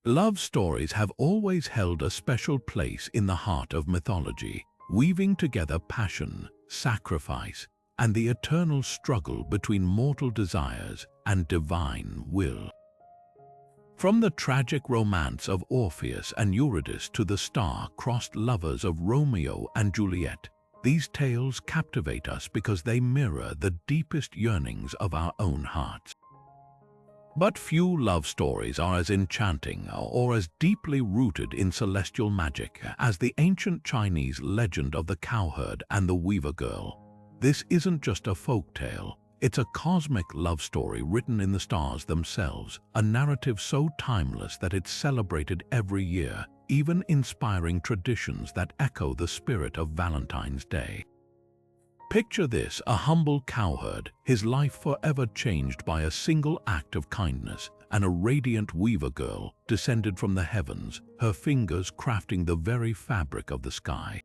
Love stories have always held a special place in the heart of mythology, weaving together passion, sacrifice, and the eternal struggle between mortal desires and divine will. From the tragic romance of Orpheus and Eurydice to the star-crossed lovers of Romeo and Juliet, these tales captivate us because they mirror the deepest yearnings of our own hearts. But few love stories are as enchanting or as deeply rooted in celestial magic as the ancient Chinese legend of the Cowherd and the Weaver Girl. This isn't just a folk tale, it's a cosmic love story written in the stars themselves, a narrative so timeless that it's celebrated every year, even inspiring traditions that echo the spirit of Valentine's Day. Picture this, a humble cowherd, his life forever changed by a single act of kindness, and a radiant weaver girl descended from the heavens, her fingers crafting the very fabric of the sky.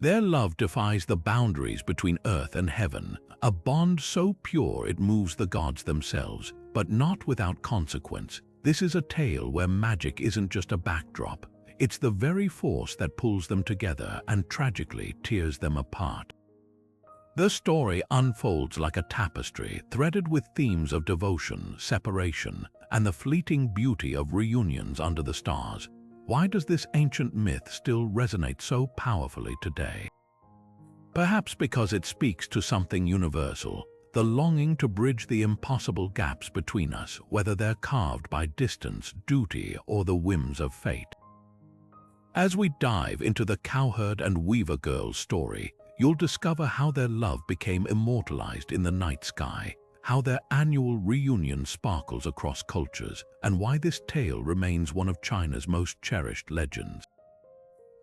Their love defies the boundaries between earth and heaven, a bond so pure it moves the gods themselves, but not without consequence. This is a tale where magic isn't just a backdrop, it's the very force that pulls them together and tragically tears them apart. The story unfolds like a tapestry threaded with themes of devotion, separation, and the fleeting beauty of reunions under the stars. Why does this ancient myth still resonate so powerfully today? Perhaps because it speaks to something universal, the longing to bridge the impossible gaps between us, whether they're carved by distance, duty, or the whims of fate. As we dive into the Cowherd and Weaver Girl's story, you'll discover how their love became immortalized in the night sky, how their annual reunion sparkles across cultures, and why this tale remains one of China's most cherished legends.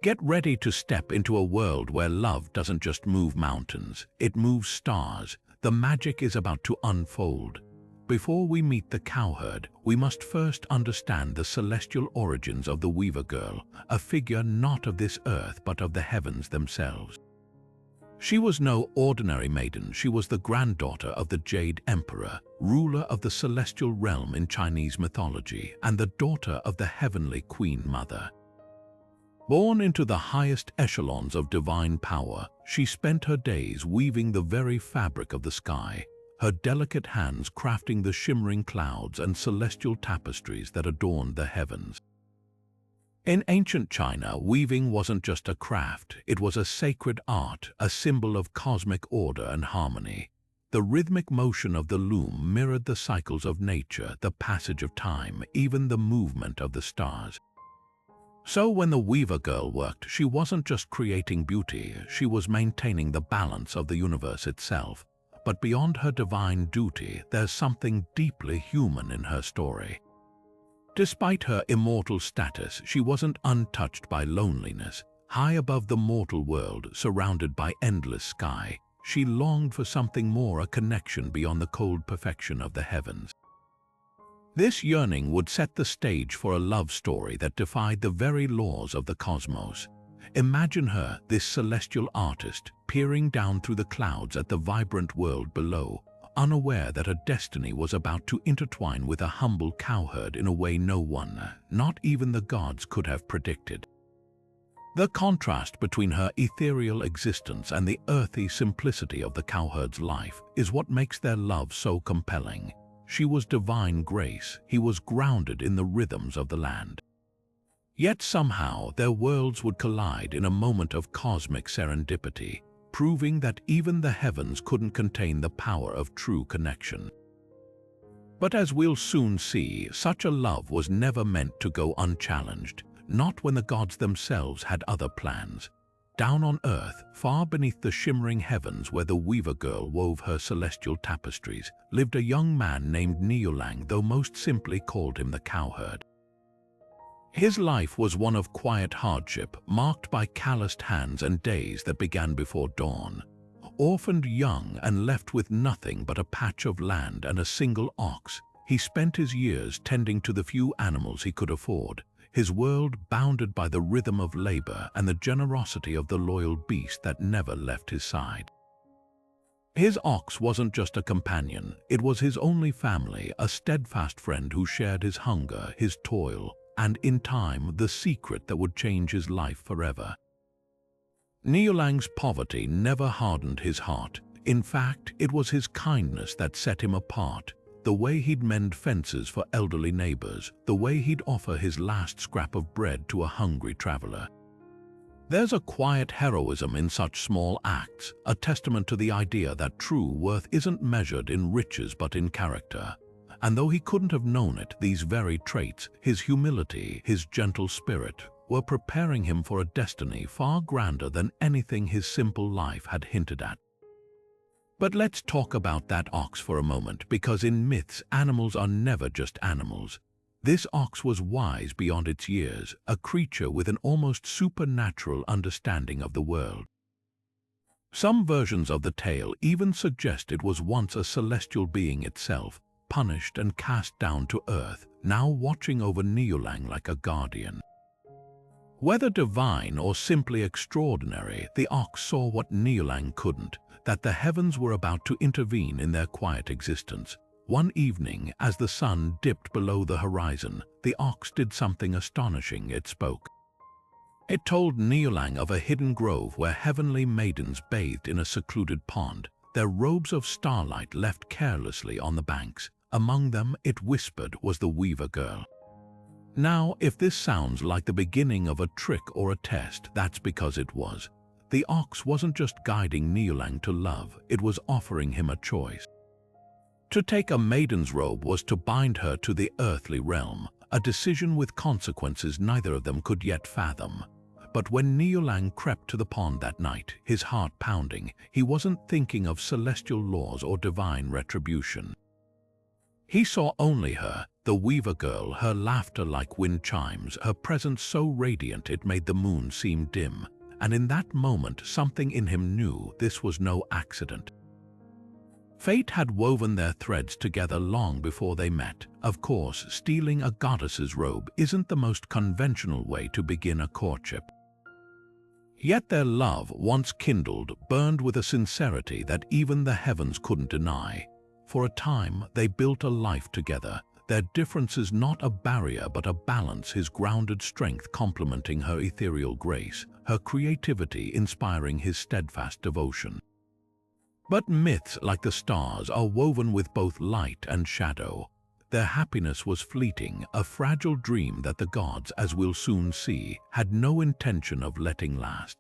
Get ready to step into a world where love doesn't just move mountains, it moves stars. The magic is about to unfold. Before we meet the Cowherd, we must first understand the celestial origins of the Weaver Girl, a figure not of this earth but of the heavens themselves. She was no ordinary maiden, she was the granddaughter of the Jade Emperor, ruler of the celestial realm in Chinese mythology, and the daughter of the heavenly Queen Mother. Born into the highest echelons of divine power, she spent her days weaving the very fabric of the sky, her delicate hands crafting the shimmering clouds and celestial tapestries that adorned the heavens. In ancient China, weaving wasn't just a craft, it was a sacred art, a symbol of cosmic order and harmony. The rhythmic motion of the loom mirrored the cycles of nature, the passage of time, even the movement of the stars. So when the Weaver Girl worked, she wasn't just creating beauty, she was maintaining the balance of the universe itself. But beyond her divine duty, there's something deeply human in her story. Despite her immortal status, she wasn't untouched by loneliness. High above the mortal world, surrounded by endless sky, she longed for something more, a connection beyond the cold perfection of the heavens. This yearning would set the stage for a love story that defied the very laws of the cosmos. Imagine her, this celestial artist, peering down through the clouds at the vibrant world below, unaware that her destiny was about to intertwine with a humble cowherd in a way no one, not even the gods, could have predicted. The contrast between her ethereal existence and the earthy simplicity of the cowherd's life is what makes their love so compelling. She was divine grace, he was grounded in the rhythms of the land. Yet somehow their worlds would collide in a moment of cosmic serendipity, proving that even the heavens couldn't contain the power of true connection. But as we'll soon see, such a love was never meant to go unchallenged, not when the gods themselves had other plans. Down on earth, far beneath the shimmering heavens where the Weaver Girl wove her celestial tapestries, lived a young man named Niulang, though most simply called him the Cowherd. His life was one of quiet hardship, marked by calloused hands and days that began before dawn. Orphaned young and left with nothing but a patch of land and a single ox, he spent his years tending to the few animals he could afford, his world bounded by the rhythm of labor and the generosity of the loyal beast that never left his side. His ox wasn't just a companion, it was his only family, a steadfast friend who shared his hunger, his toil, and, in time, the secret that would change his life forever. Niulang's poverty never hardened his heart. In fact, it was his kindness that set him apart. The way he'd mend fences for elderly neighbors, the way he'd offer his last scrap of bread to a hungry traveler. There's a quiet heroism in such small acts, a testament to the idea that true worth isn't measured in riches but in character. And though he couldn't have known it, these very traits, his humility, his gentle spirit, were preparing him for a destiny far grander than anything his simple life had hinted at. But let's talk about that ox for a moment, because in myths, animals are never just animals. This ox was wise beyond its years, a creature with an almost supernatural understanding of the world. Some versions of the tale even suggest it was once a celestial being itself, punished and cast down to earth, now watching over Niulang like a guardian. Whether divine or simply extraordinary, the ox saw what Niulang couldn't, that the heavens were about to intervene in their quiet existence. One evening, as the sun dipped below the horizon, the ox did something astonishing. It spoke. It told Niulang of a hidden grove where heavenly maidens bathed in a secluded pond, their robes of starlight left carelessly on the banks. Among them, it whispered, was the weaver girl. Now, if this sounds like the beginning of a trick or a test, that's because it was. The ox wasn't just guiding Niulang to love, it was offering him a choice. To take a maiden's robe was to bind her to the earthly realm, a decision with consequences neither of them could yet fathom. But when Niulang crept to the pond that night, his heart pounding, he wasn't thinking of celestial laws or divine retribution. He saw only her, the weaver girl, her laughter like wind chimes, her presence so radiant it made the moon seem dim. And in that moment, something in him knew this was no accident. Fate had woven their threads together long before they met. Of course, stealing a goddess's robe isn't the most conventional way to begin a courtship. Yet their love, once kindled, burned with a sincerity that even the heavens couldn't deny. For a time, they built a life together, their differences not a barrier but a balance, his grounded strength complementing her ethereal grace, her creativity inspiring his steadfast devotion. But myths, like the stars, are woven with both light and shadow. Their happiness was fleeting, a fragile dream that the gods, as we'll soon see, had no intention of letting last.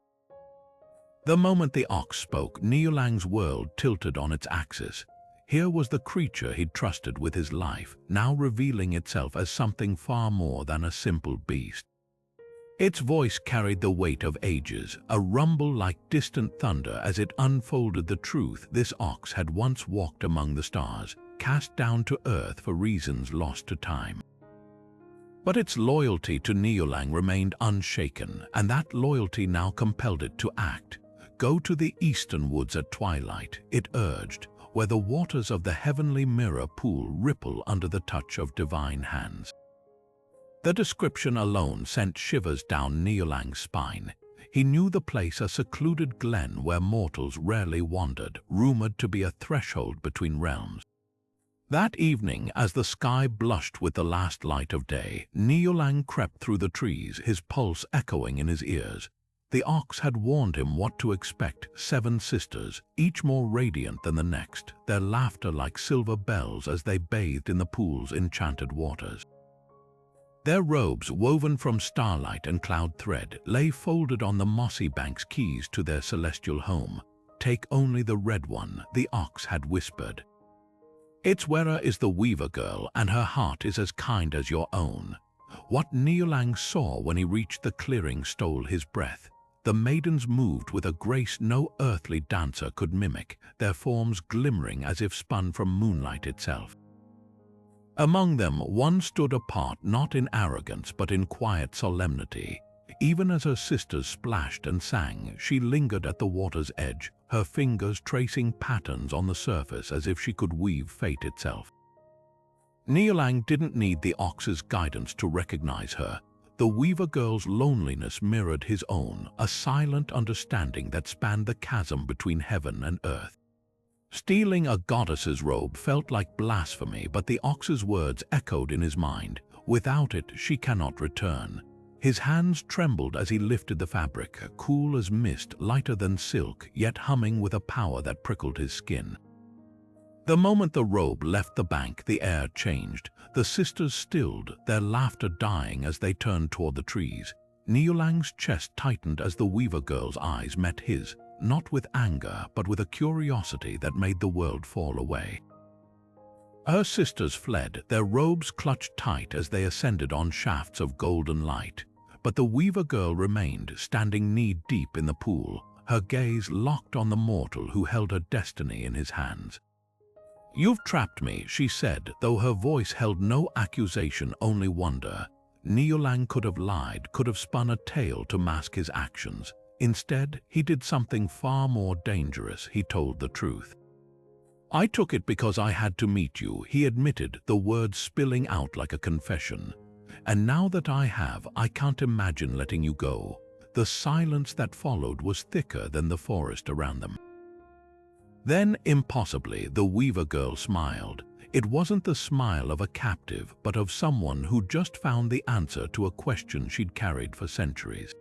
The moment the ox spoke, Niulang's world tilted on its axis. Here was the creature he'd trusted with his life, now revealing itself as something far more than a simple beast. Its voice carried the weight of ages, a rumble like distant thunder as it unfolded the truth. This ox had once walked among the stars, cast down to earth for reasons lost to time. But its loyalty to Niulang remained unshaken, and that loyalty now compelled it to act. Go to the eastern woods at twilight, it urged, where the waters of the heavenly mirror pool ripple under the touch of divine hands. The description alone sent shivers down Niulang's spine. He knew the place, a secluded glen where mortals rarely wandered, rumored to be a threshold between realms. That evening, as the sky blushed with the last light of day, Niulang crept through the trees, his pulse echoing in his ears. The ox had warned him what to expect: 7 sisters, each more radiant than the next, their laughter like silver bells as they bathed in the pool's enchanted waters. Their robes, woven from starlight and cloud thread, lay folded on the mossy banks, keys to their celestial home. Take only the red one, the ox had whispered. Its wearer is the weaver girl, and her heart is as kind as your own. What Niulang saw when he reached the clearing stole his breath. The maidens moved with a grace no earthly dancer could mimic, their forms glimmering as if spun from moonlight itself. Among them, one stood apart, not in arrogance but in quiet solemnity. Even as her sisters splashed and sang, she lingered at the water's edge, her fingers tracing patterns on the surface as if she could weave fate itself. Niulang didn't need the ox's guidance to recognize her. The weaver girl's loneliness mirrored his own, a silent understanding that spanned the chasm between heaven and earth. Stealing a goddess's robe felt like blasphemy, but the ox's words echoed in his mind. Without it, she cannot return. His hands trembled as he lifted the fabric, cool as mist, lighter than silk, yet humming with a power that prickled his skin. The moment the robe left the bank, the air changed. The sisters stilled, their laughter dying as they turned toward the trees. Niulang's chest tightened as the weaver girl's eyes met his, not with anger, but with a curiosity that made the world fall away. Her sisters fled, their robes clutched tight as they ascended on shafts of golden light. But the weaver girl remained, standing knee-deep in the pool, her gaze locked on the mortal who held her destiny in his hands. "You've trapped me," she said, though her voice held no accusation, only wonder. Niulang could have lied, could have spun a tale to mask his actions. Instead, he did something far more dangerous. He told the truth. "I took it because I had to meet you," he admitted, the words spilling out like a confession. "And now that I have, I can't imagine letting you go." The silence that followed was thicker than the forest around them. Then, impossibly, the weaver girl smiled. It wasn't the smile of a captive, but of someone who just found the answer to a question she'd carried for centuries.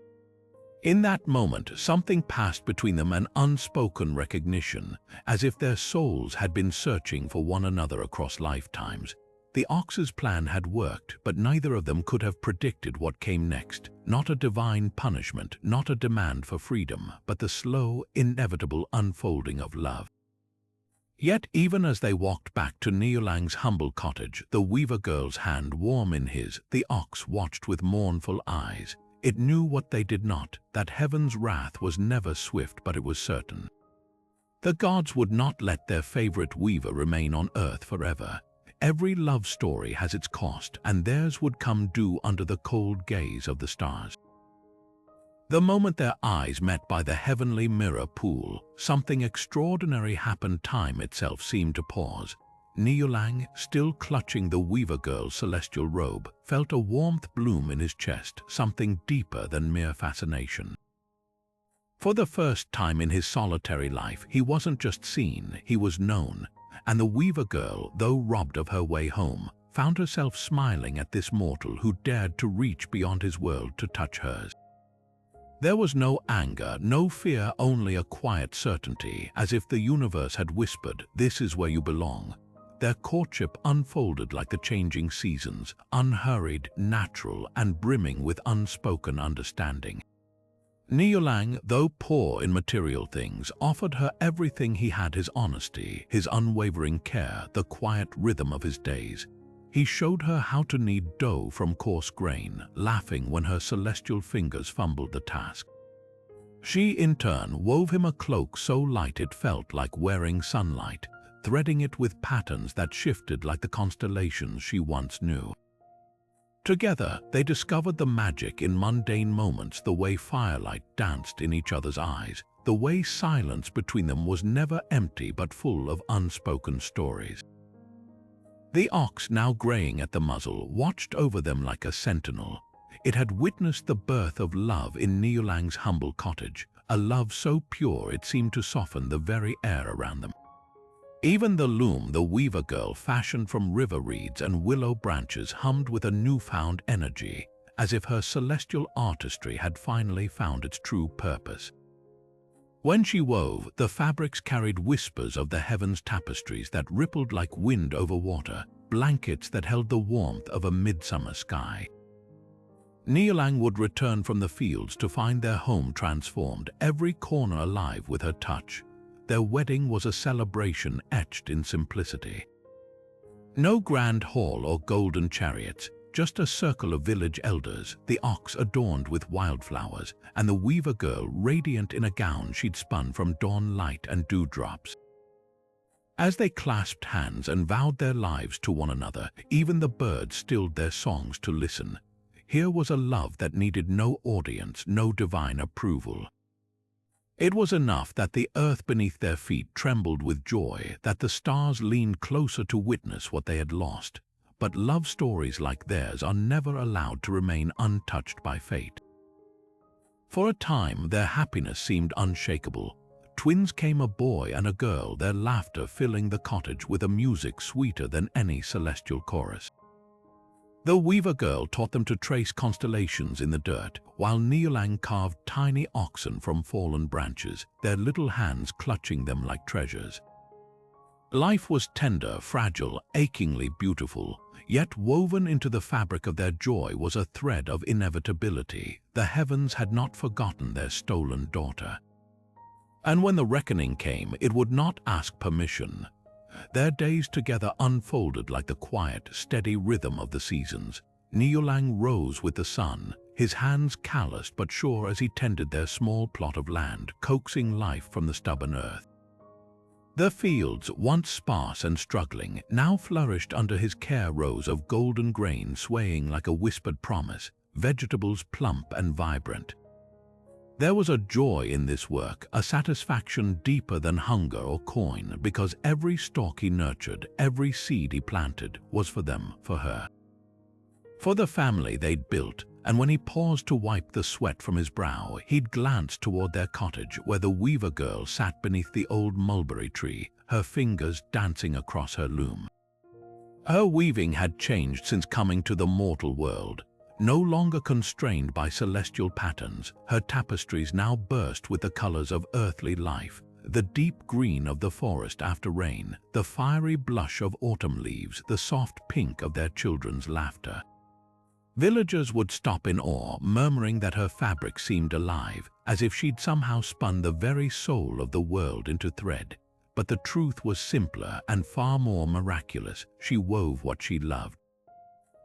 In that moment, something passed between them, an unspoken recognition, as if their souls had been searching for one another across lifetimes. The Ox's plan had worked, but neither of them could have predicted what came next. Not a divine punishment, not a demand for freedom, but the slow, inevitable unfolding of love. Yet even as they walked back to Niulang's humble cottage, the weaver girl's hand warm in his, the Ox watched with mournful eyes. It knew what they did not, that heaven's wrath was never swift, but it was certain. The gods would not let their favorite weaver remain on earth forever. Every love story has its cost, and theirs would come due under the cold gaze of the stars. The moment their eyes met by the heavenly mirror pool, something extraordinary happened. Time itself seemed to pause. Niulang, still clutching the weaver girl's celestial robe, felt a warmth bloom in his chest, something deeper than mere fascination. For the first time in his solitary life, he wasn't just seen, he was known. And the weaver girl, though robbed of her way home, found herself smiling at this mortal who dared to reach beyond his world to touch hers. There was no anger, no fear, only a quiet certainty, as if the universe had whispered, "This is where you belong." Their courtship unfolded like the changing seasons, unhurried, natural, and brimming with unspoken understanding. Niulang, though poor in material things, offered her everything he had: his honesty, his unwavering care, the quiet rhythm of his days. He showed her how to knead dough from coarse grain, laughing when her celestial fingers fumbled the task. She, in turn, wove him a cloak so light it felt like wearing sunlight, threading it with patterns that shifted like the constellations she once knew. Together, they discovered the magic in mundane moments, the way firelight danced in each other's eyes, the way silence between them was never empty but full of unspoken stories. The Ox, now graying at the muzzle, watched over them like a sentinel. It had witnessed the birth of love in Niulang's humble cottage, a love so pure it seemed to soften the very air around them. Even the loom the weaver girl fashioned from river reeds and willow branches hummed with a newfound energy, as if her celestial artistry had finally found its true purpose. When she wove, the fabrics carried whispers of the heavens, tapestries that rippled like wind over water, blankets that held the warmth of a midsummer sky. Niulang would return from the fields to find their home transformed, every corner alive with her touch. Their wedding was a celebration etched in simplicity. No grand hall or golden chariots, just a circle of village elders, the Ox adorned with wildflowers, and the weaver girl radiant in a gown she'd spun from dawn light and dewdrops. As they clasped hands and vowed their lives to one another, even the birds stilled their songs to listen. Here was a love that needed no audience, no divine approval. It was enough that the earth beneath their feet trembled with joy, that the stars leaned closer to witness what they had lost. But love stories like theirs are never allowed to remain untouched by fate. For a time, their happiness seemed unshakable. Twins came, a boy and a girl, their laughter filling the cottage with a music sweeter than any celestial chorus. The weaver girl taught them to trace constellations in the dirt, while Niulang carved tiny oxen from fallen branches, their little hands clutching them like treasures. Life was tender, fragile, achingly beautiful, yet woven into the fabric of their joy was a thread of inevitability. The heavens had not forgotten their stolen daughter. And when the reckoning came, it would not ask permission. Their days together unfolded like the quiet, steady rhythm of the seasons. Niulang rose with the sun, his hands calloused but sure as he tended their small plot of land, coaxing life from the stubborn earth. The fields, once sparse and struggling, now flourished under his care, rows of golden grain swaying like a whispered promise, vegetables plump and vibrant. There was a joy in this work, a satisfaction deeper than hunger or coin, because every stalk he nurtured, every seed he planted, was for them, for her. For the family they'd built, and when he paused to wipe the sweat from his brow, he'd glance toward their cottage where the weaver girl sat beneath the old mulberry tree, her fingers dancing across her loom. Her weaving had changed since coming to the mortal world. No longer constrained by celestial patterns, her tapestries now burst with the colors of earthly life, the deep green of the forest after rain, the fiery blush of autumn leaves, the soft pink of their children's laughter. Villagers would stop in awe, murmuring that her fabric seemed alive, as if she'd somehow spun the very soul of the world into thread. But the truth was simpler and far more miraculous. She wove what she loved.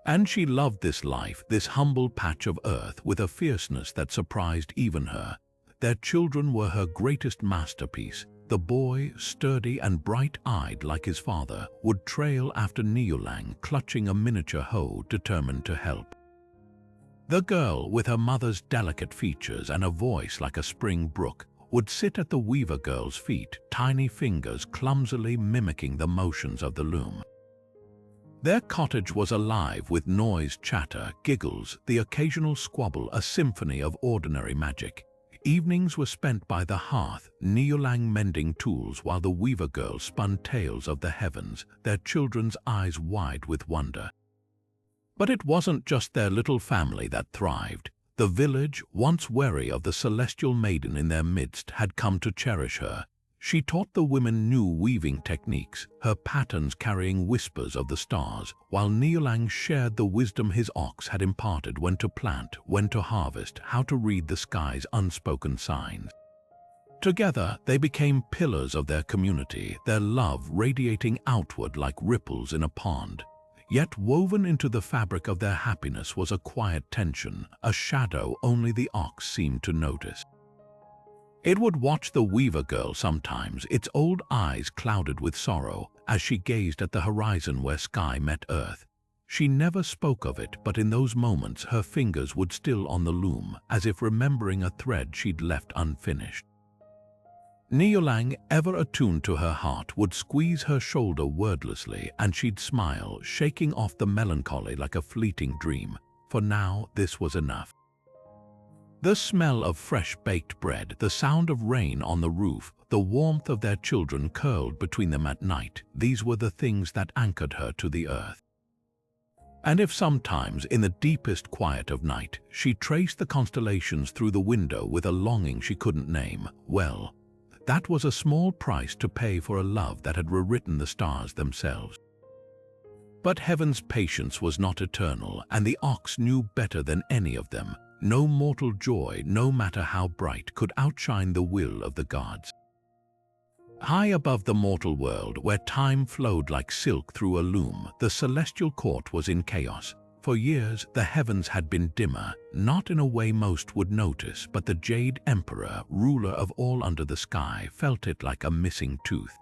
And she loved this life, this humble patch of earth, with a fierceness that surprised even her. Their children were her greatest masterpiece. The boy, sturdy and bright-eyed like his father, would trail after Niulang, clutching a miniature hoe, determined to help. The girl, with her mother's delicate features and a voice like a spring brook, would sit at the weaver girl's feet, tiny fingers clumsily mimicking the motions of the loom. Their cottage was alive with noise, chatter, giggles, the occasional squabble, a symphony of ordinary magic. Evenings were spent by the hearth, Niulang mending tools while the weaver girl spun tales of the heavens, their children's eyes wide with wonder. But it wasn't just their little family that thrived. The village, once wary of the celestial maiden in their midst, had come to cherish her. She taught the women new weaving techniques, her patterns carrying whispers of the stars, while Niulang shared the wisdom his ox had imparted: when to plant, when to harvest, how to read the sky's unspoken signs. Together, they became pillars of their community, their love radiating outward like ripples in a pond. Yet woven into the fabric of their happiness was a quiet tension, a shadow only the ox seemed to notice. It would watch the weaver girl sometimes, its old eyes clouded with sorrow, as she gazed at the horizon where sky met earth. She never spoke of it, but in those moments her fingers would still on the loom, as if remembering a thread she'd left unfinished. Niulang, ever attuned to her heart, would squeeze her shoulder wordlessly, and she'd smile, shaking off the melancholy like a fleeting dream. For now, this was enough. The smell of fresh baked bread, the sound of rain on the roof, the warmth of their children curled between them at night, these were the things that anchored her to the earth. And if sometimes, in the deepest quiet of night, she traced the constellations through the window with a longing she couldn't name, well, that was a small price to pay for a love that had rewritten the stars themselves. But heaven's patience was not eternal, and the ox knew better than any of them. No mortal joy, no matter how bright, could outshine the will of the gods. High above the mortal world, where time flowed like silk through a loom, the celestial court was in chaos. For years, the heavens had been dimmer, not in a way most would notice, but the Jade Emperor, ruler of all under the sky, felt it like a missing tooth.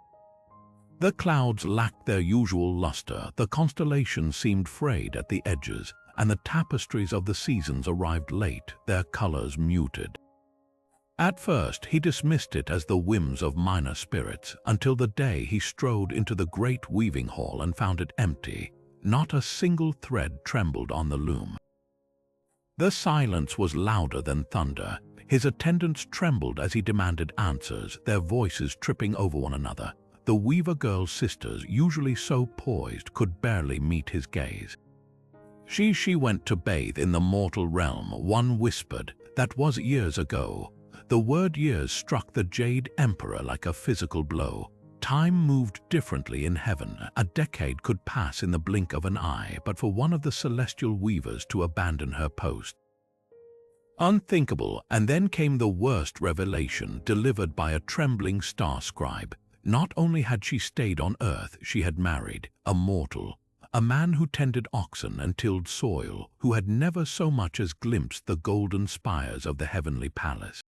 The clouds lacked their usual luster, the constellations seemed frayed at the edges, and the tapestries of the seasons arrived late, their colors muted. At first, he dismissed it as the whims of minor spirits, until the day he strode into the great weaving hall and found it empty. Not a single thread trembled on the loom. The silence was louder than thunder. His attendants trembled as he demanded answers, their voices tripping over one another. The weaver girl's sisters, usually so poised, could barely meet his gaze. She went to bathe in the mortal realm, one whispered. That was years ago. The word years struck the Jade Emperor like a physical blow. Time moved differently in heaven. A decade could pass in the blink of an eye, but for one of the celestial weavers to abandon her post. Unthinkable, and then came the worst revelation delivered by a trembling star scribe. Not only had she stayed on earth, she had married a mortal, a man who tended oxen and tilled soil, who had never so much as glimpsed the golden spires of the heavenly palace.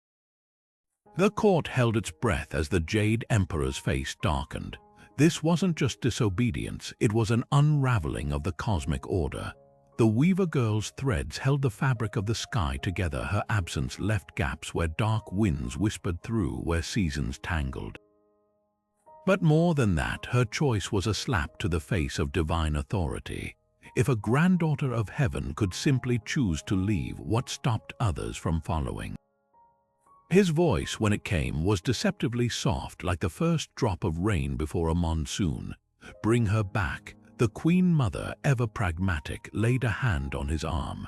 The court held its breath as the Jade Emperor's face darkened. This wasn't just disobedience, it was an unraveling of the cosmic order. The Weaver Girl's threads held the fabric of the sky together. Her absence left gaps where dark winds whispered through, where seasons tangled. But more than that, her choice was a slap to the face of divine authority. If a granddaughter of heaven could simply choose to leave, what stopped others from following? His voice, when it came, was deceptively soft, like the first drop of rain before a monsoon. Bring her back. The Queen Mother, ever pragmatic, laid a hand on his arm.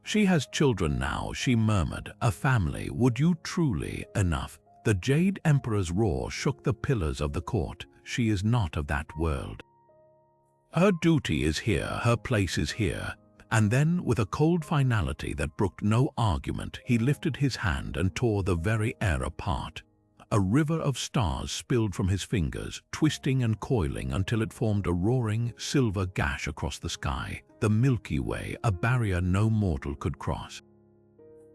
She has children now, she murmured. A family, would you truly? Enough. The Jade Emperor's roar shook the pillars of the court. She is not of that world. Her duty is here, her place is here. And then, with a cold finality that brooked no argument, he lifted his hand and tore the very air apart. A river of stars spilled from his fingers, twisting and coiling until it formed a roaring, silver gash across the sky. The Milky Way, a barrier no mortal could cross.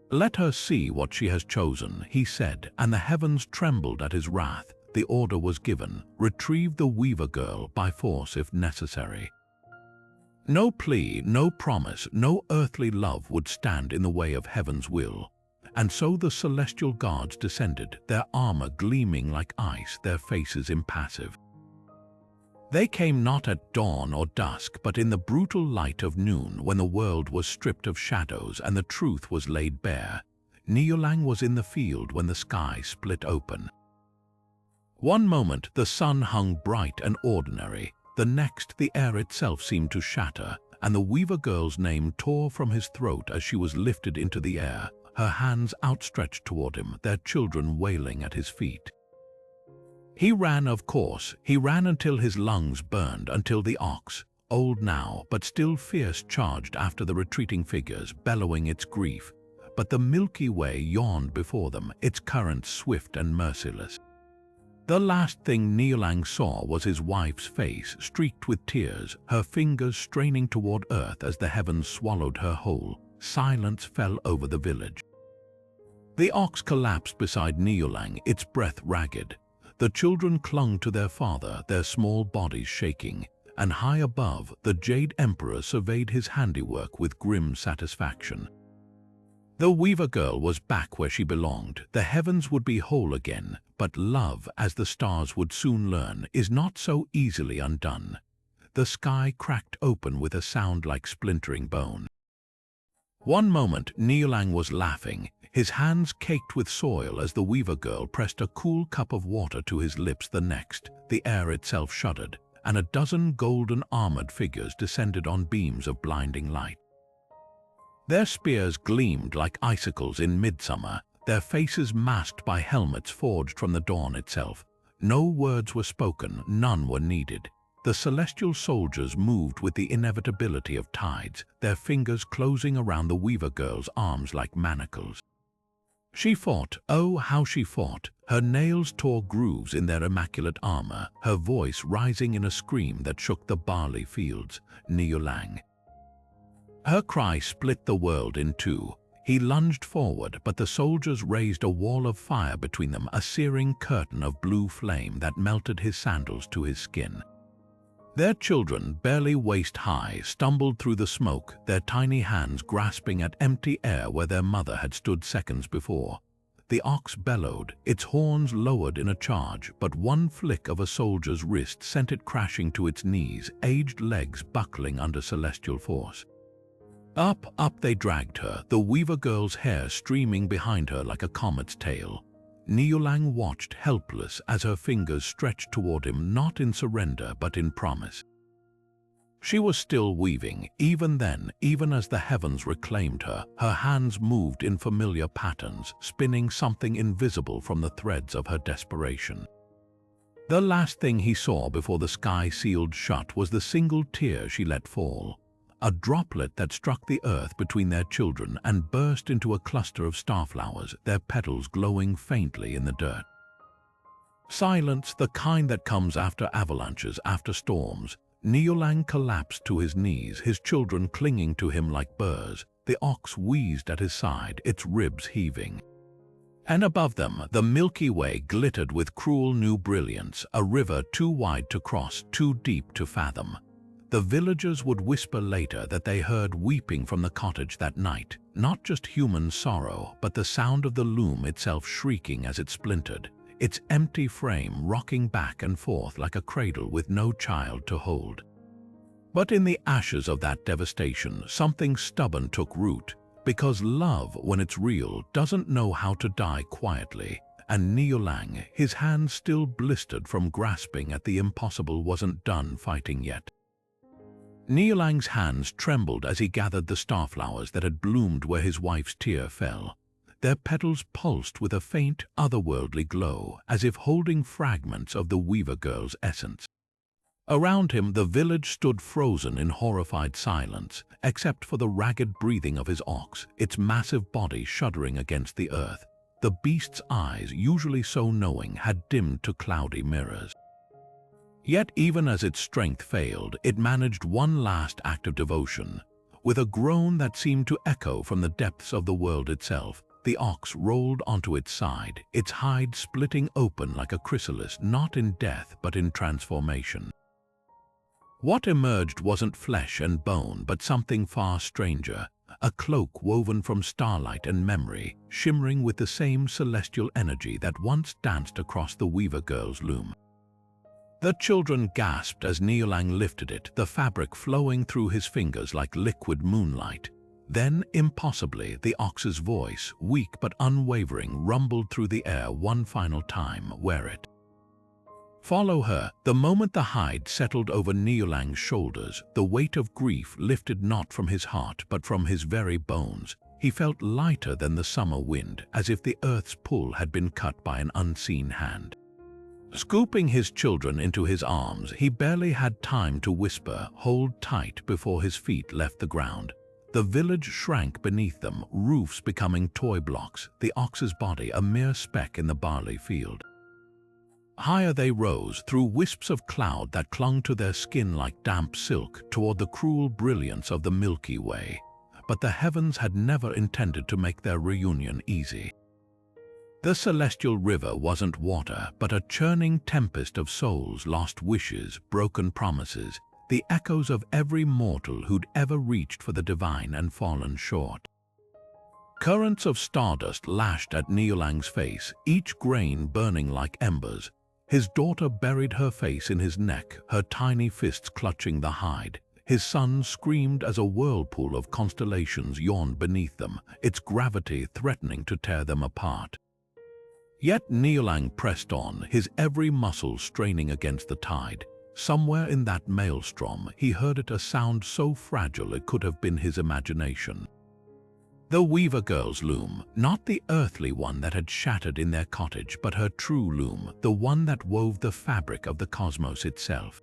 Let her see what she has chosen, he said, and the heavens trembled at his wrath. The order was given: retrieve the Weaver Girl by force if necessary. No plea, no promise, no earthly love would stand in the way of heaven's will. And so the celestial guards descended, their armor gleaming like ice, their faces impassive. They came not at dawn or dusk, but in the brutal light of noon, when the world was stripped of shadows and the truth was laid bare. Niulang was in the field when the sky split open. One moment the sun hung bright and ordinary, the next the air itself seemed to shatter, and the Weaver Girl's name tore from his throat as she was lifted into the air, her hands outstretched toward him, their children wailing at his feet. He ran, of course. He ran until his lungs burned, until the ox, old now but still fierce, charged after the retreating figures, bellowing its grief. But the Milky Way yawned before them, its currents swift and merciless. The last thing Niulang saw was his wife's face, streaked with tears, her fingers straining toward earth as the heavens swallowed her whole. Silence fell over the village. The ox collapsed beside Niulang, its breath ragged. The children clung to their father, their small bodies shaking, and high above, the Jade Emperor surveyed his handiwork with grim satisfaction. The Weaver Girl was back where she belonged. The heavens would be whole again, but love, as the stars would soon learn, is not so easily undone. The sky cracked open with a sound like splintering bone. One moment Niulang was laughing, his hands caked with soil as the Weaver Girl pressed a cool cup of water to his lips. The next, the air itself shuddered, and a dozen golden armored figures descended on beams of blinding light. Their spears gleamed like icicles in midsummer, their faces masked by helmets forged from the dawn itself. No words were spoken, none were needed. The celestial soldiers moved with the inevitability of tides, their fingers closing around the Weaver Girl's arms like manacles. She fought, oh how she fought. Her nails tore grooves in their immaculate armor, her voice rising in a scream that shook the barley fields. Niulang. Her cry split the world in two. He lunged forward, but the soldiers raised a wall of fire between them, a searing curtain of blue flame that melted his sandals to his skin. Their children, barely waist-high, stumbled through the smoke, their tiny hands grasping at empty air where their mother had stood seconds before. The ox bellowed, its horns lowered in a charge, but one flick of a soldier's wrist sent it crashing to its knees, aged legs buckling under celestial force. Up, up they dragged her, the Weaver Girl's hair streaming behind her like a comet's tail. Niulang watched helpless as her fingers stretched toward him, not in surrender but in promise. She was still weaving, even then, even as the heavens reclaimed her. Her hands moved in familiar patterns, spinning something invisible from the threads of her desperation. The last thing he saw before the sky sealed shut was the single tear she let fall, a droplet that struck the earth between their children and burst into a cluster of starflowers, their petals glowing faintly in the dirt. Silence, the kind that comes after avalanches, after storms. Niulang collapsed to his knees, his children clinging to him like burrs. The ox wheezed at his side, its ribs heaving. And above them, the Milky Way glittered with cruel new brilliance, a river too wide to cross, too deep to fathom. The villagers would whisper later that they heard weeping from the cottage that night, not just human sorrow, but the sound of the loom itself shrieking as it splintered, its empty frame rocking back and forth like a cradle with no child to hold. But in the ashes of that devastation, something stubborn took root, because love, when it's real, doesn't know how to die quietly, and Niulang, his hands still blistered from grasping at the impossible, wasn't done fighting yet. Niulang's hands trembled as he gathered the starflowers that had bloomed where his wife's tear fell. Their petals pulsed with a faint, otherworldly glow, as if holding fragments of the weaver girl's essence. Around him, the village stood frozen in horrified silence, except for the ragged breathing of his ox, its massive body shuddering against the earth. The beast's eyes, usually so knowing, had dimmed to cloudy mirrors. Yet even as its strength failed, it managed one last act of devotion. With a groan that seemed to echo from the depths of the world itself, the ox rolled onto its side, its hide splitting open like a chrysalis, not in death but in transformation. What emerged wasn't flesh and bone, but something far stranger, a cloak woven from starlight and memory, shimmering with the same celestial energy that once danced across the weaver girl's loom. The children gasped as Niulang lifted it, the fabric flowing through his fingers like liquid moonlight. Then, impossibly, the ox's voice, weak but unwavering, rumbled through the air one final time. Wear it. Follow her. The moment the hide settled over Niulang's shoulders, the weight of grief lifted not from his heart but from his very bones. He felt lighter than the summer wind, as if the earth's pull had been cut by an unseen hand. Scooping his children into his arms, he barely had time to whisper, "Hold tight," before his feet left the ground. The village shrank beneath them, roofs becoming toy blocks, the ox's body a mere speck in the barley field. Higher they rose, through wisps of cloud that clung to their skin like damp silk, toward the cruel brilliance of the Milky Way. But the heavens had never intended to make their reunion easy. The celestial river wasn't water, but a churning tempest of souls, lost wishes, broken promises, the echoes of every mortal who'd ever reached for the divine and fallen short. Currents of stardust lashed at Niulang's face, each grain burning like embers. His daughter buried her face in his neck, her tiny fists clutching the hide. His son screamed as a whirlpool of constellations yawned beneath them, its gravity threatening to tear them apart. Yet Niulang pressed on, his every muscle straining against the tide. Somewhere in that maelstrom, he heard it, a sound so fragile it could have been his imagination. The weaver girl's loom, not the earthly one that had shattered in their cottage, but her true loom, the one that wove the fabric of the cosmos itself.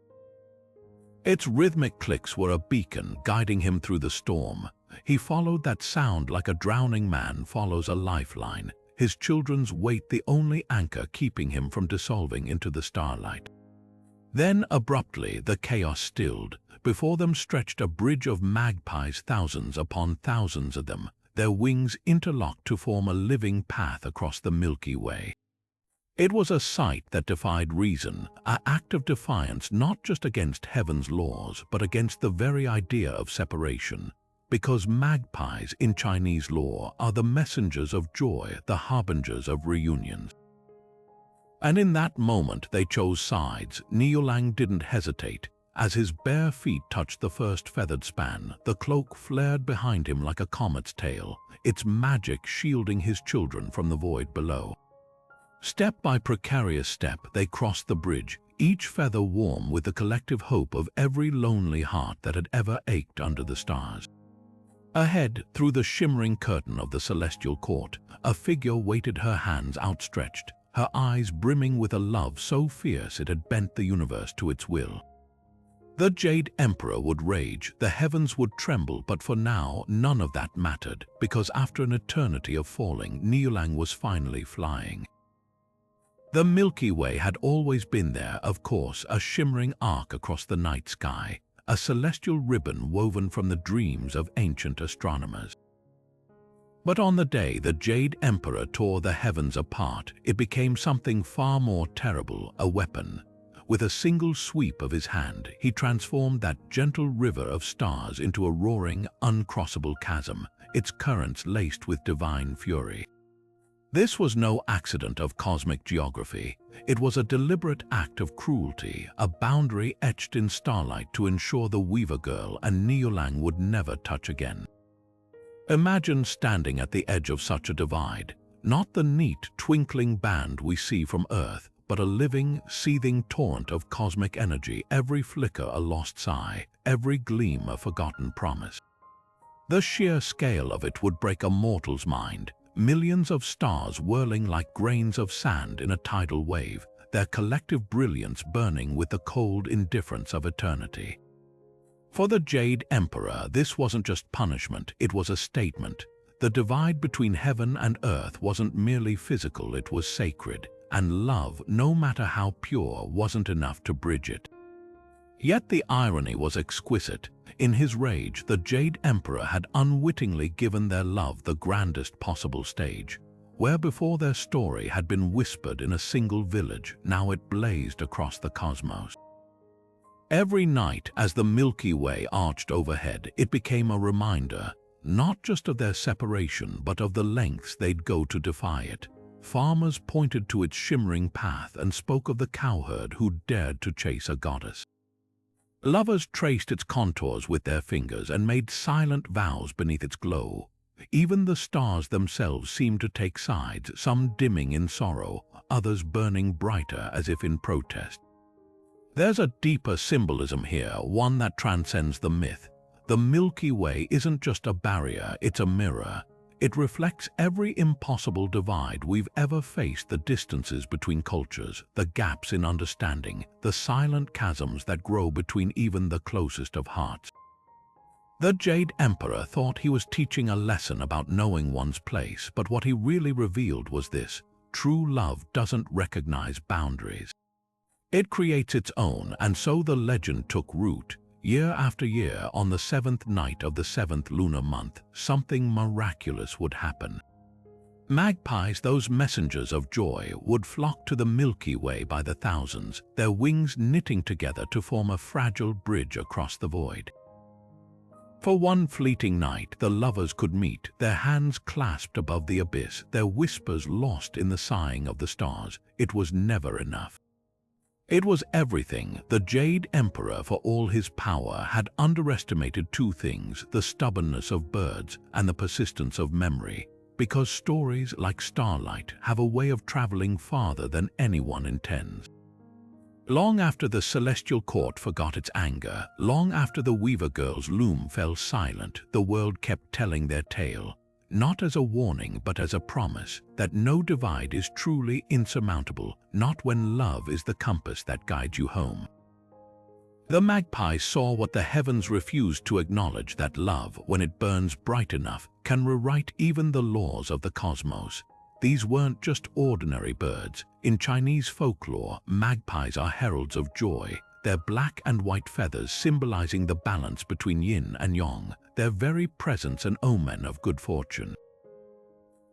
Its rhythmic clicks were a beacon guiding him through the storm. He followed that sound like a drowning man follows a lifeline, his children's weight the only anchor keeping him from dissolving into the starlight. Then, abruptly, the chaos stilled. Before them stretched a bridge of magpies, thousands upon thousands of them, their wings interlocked to form a living path across the Milky Way. It was a sight that defied reason, an act of defiance not just against heaven's laws, but against the very idea of separation. Because magpies, in Chinese lore, are the messengers of joy, the harbingers of reunions. And in that moment they chose sides. Niulang didn't hesitate. As his bare feet touched the first feathered span, the cloak flared behind him like a comet's tail, its magic shielding his children from the void below. Step by precarious step, they crossed the bridge, each feather warm with the collective hope of every lonely heart that had ever ached under the stars. Ahead, through the shimmering curtain of the celestial court, a figure waited, her hands outstretched, her eyes brimming with a love so fierce it had bent the universe to its will. The Jade Emperor would rage, the heavens would tremble, but for now none of that mattered, because after an eternity of falling, Niulang was finally flying. The Milky Way had always been there, of course, a shimmering arc across the night sky, a celestial ribbon woven from the dreams of ancient astronomers. But on the day the Jade Emperor tore the heavens apart, it became something far more terrible, a weapon. With a single sweep of his hand, he transformed that gentle river of stars into a roaring, uncrossable chasm, its currents laced with divine fury. This was no accident of cosmic geography. It was a deliberate act of cruelty, a boundary etched in starlight to ensure the Weaver Girl and Niulang would never touch again. Imagine standing at the edge of such a divide, not the neat, twinkling band we see from Earth, but a living, seething torrent of cosmic energy, every flicker a lost sigh, every gleam a forgotten promise. The sheer scale of it would break a mortal's mind. Millions of stars whirling like grains of sand in a tidal wave, their collective brilliance burning with the cold indifference of eternity. For the Jade Emperor, this wasn't just punishment, it was a statement. The divide between heaven and earth wasn't merely physical, it was sacred, and love, no matter how pure, wasn't enough to bridge it. Yet the irony was exquisite. In his rage, the Jade Emperor had unwittingly given their love the grandest possible stage. Where before their story had been whispered in a single village, now it blazed across the cosmos. Every night, as the Milky Way arched overhead, it became a reminder, not just of their separation, but of the lengths they'd go to defy it. Farmers pointed to its shimmering path and spoke of the cowherd who dared to chase a goddess. Lovers traced its contours with their fingers and made silent vows beneath its glow. Even the stars themselves seemed to take sides, some dimming in sorrow, others burning brighter as if in protest. There's a deeper symbolism here, one that transcends the myth. The Milky Way isn't just a barrier, it's a mirror. It reflects every impossible divide we've ever faced, the distances between cultures, the gaps in understanding, the silent chasms that grow between even the closest of hearts. The Jade Emperor thought he was teaching a lesson about knowing one's place, but what he really revealed was this: true love doesn't recognize boundaries. It creates its own, and so the legend took root. Year after year, on the 7th night of the 7th lunar month, something miraculous would happen. Magpies, those messengers of joy, would flock to the Milky Way by the thousands, their wings knitting together to form a fragile bridge across the void. For one fleeting night, the lovers could meet, their hands clasped above the abyss, their whispers lost in the sighing of the stars. It was never enough. It was everything. The Jade Emperor, for all his power, had underestimated two things: the stubbornness of birds and the persistence of memory, because stories, like starlight, have a way of traveling farther than anyone intends. Long after the celestial court forgot its anger, long after the Weaver Girl's loom fell silent, the world kept telling their tale, not as a warning but as a promise that no divide is truly insurmountable, not when love is the compass that guides you home. The Magpie saw what the heavens refused to acknowledge: that love, when it burns bright enough, can rewrite even the laws of the cosmos. These weren't just ordinary birds. In Chinese folklore, magpies are heralds of joy, their black and white feathers symbolizing the balance between yin and yang, their very presence an omen of good fortune.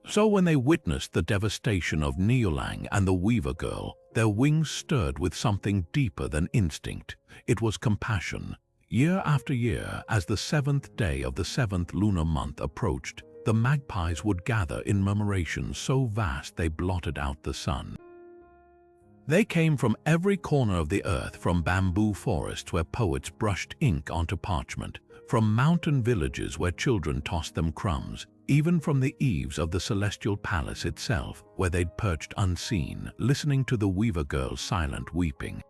So when they witnessed the devastation of Niulang and the Weaver Girl, their wings stirred with something deeper than instinct. It was compassion. Year after year, as the 7th day of the 7th lunar month approached, the magpies would gather in murmurations so vast they blotted out the sun. They came from every corner of the earth, from bamboo forests where poets brushed ink onto parchment, from mountain villages where children tossed them crumbs, even from the eaves of the celestial palace itself, where they'd perched unseen, listening to the Weaver Girl's silent weeping.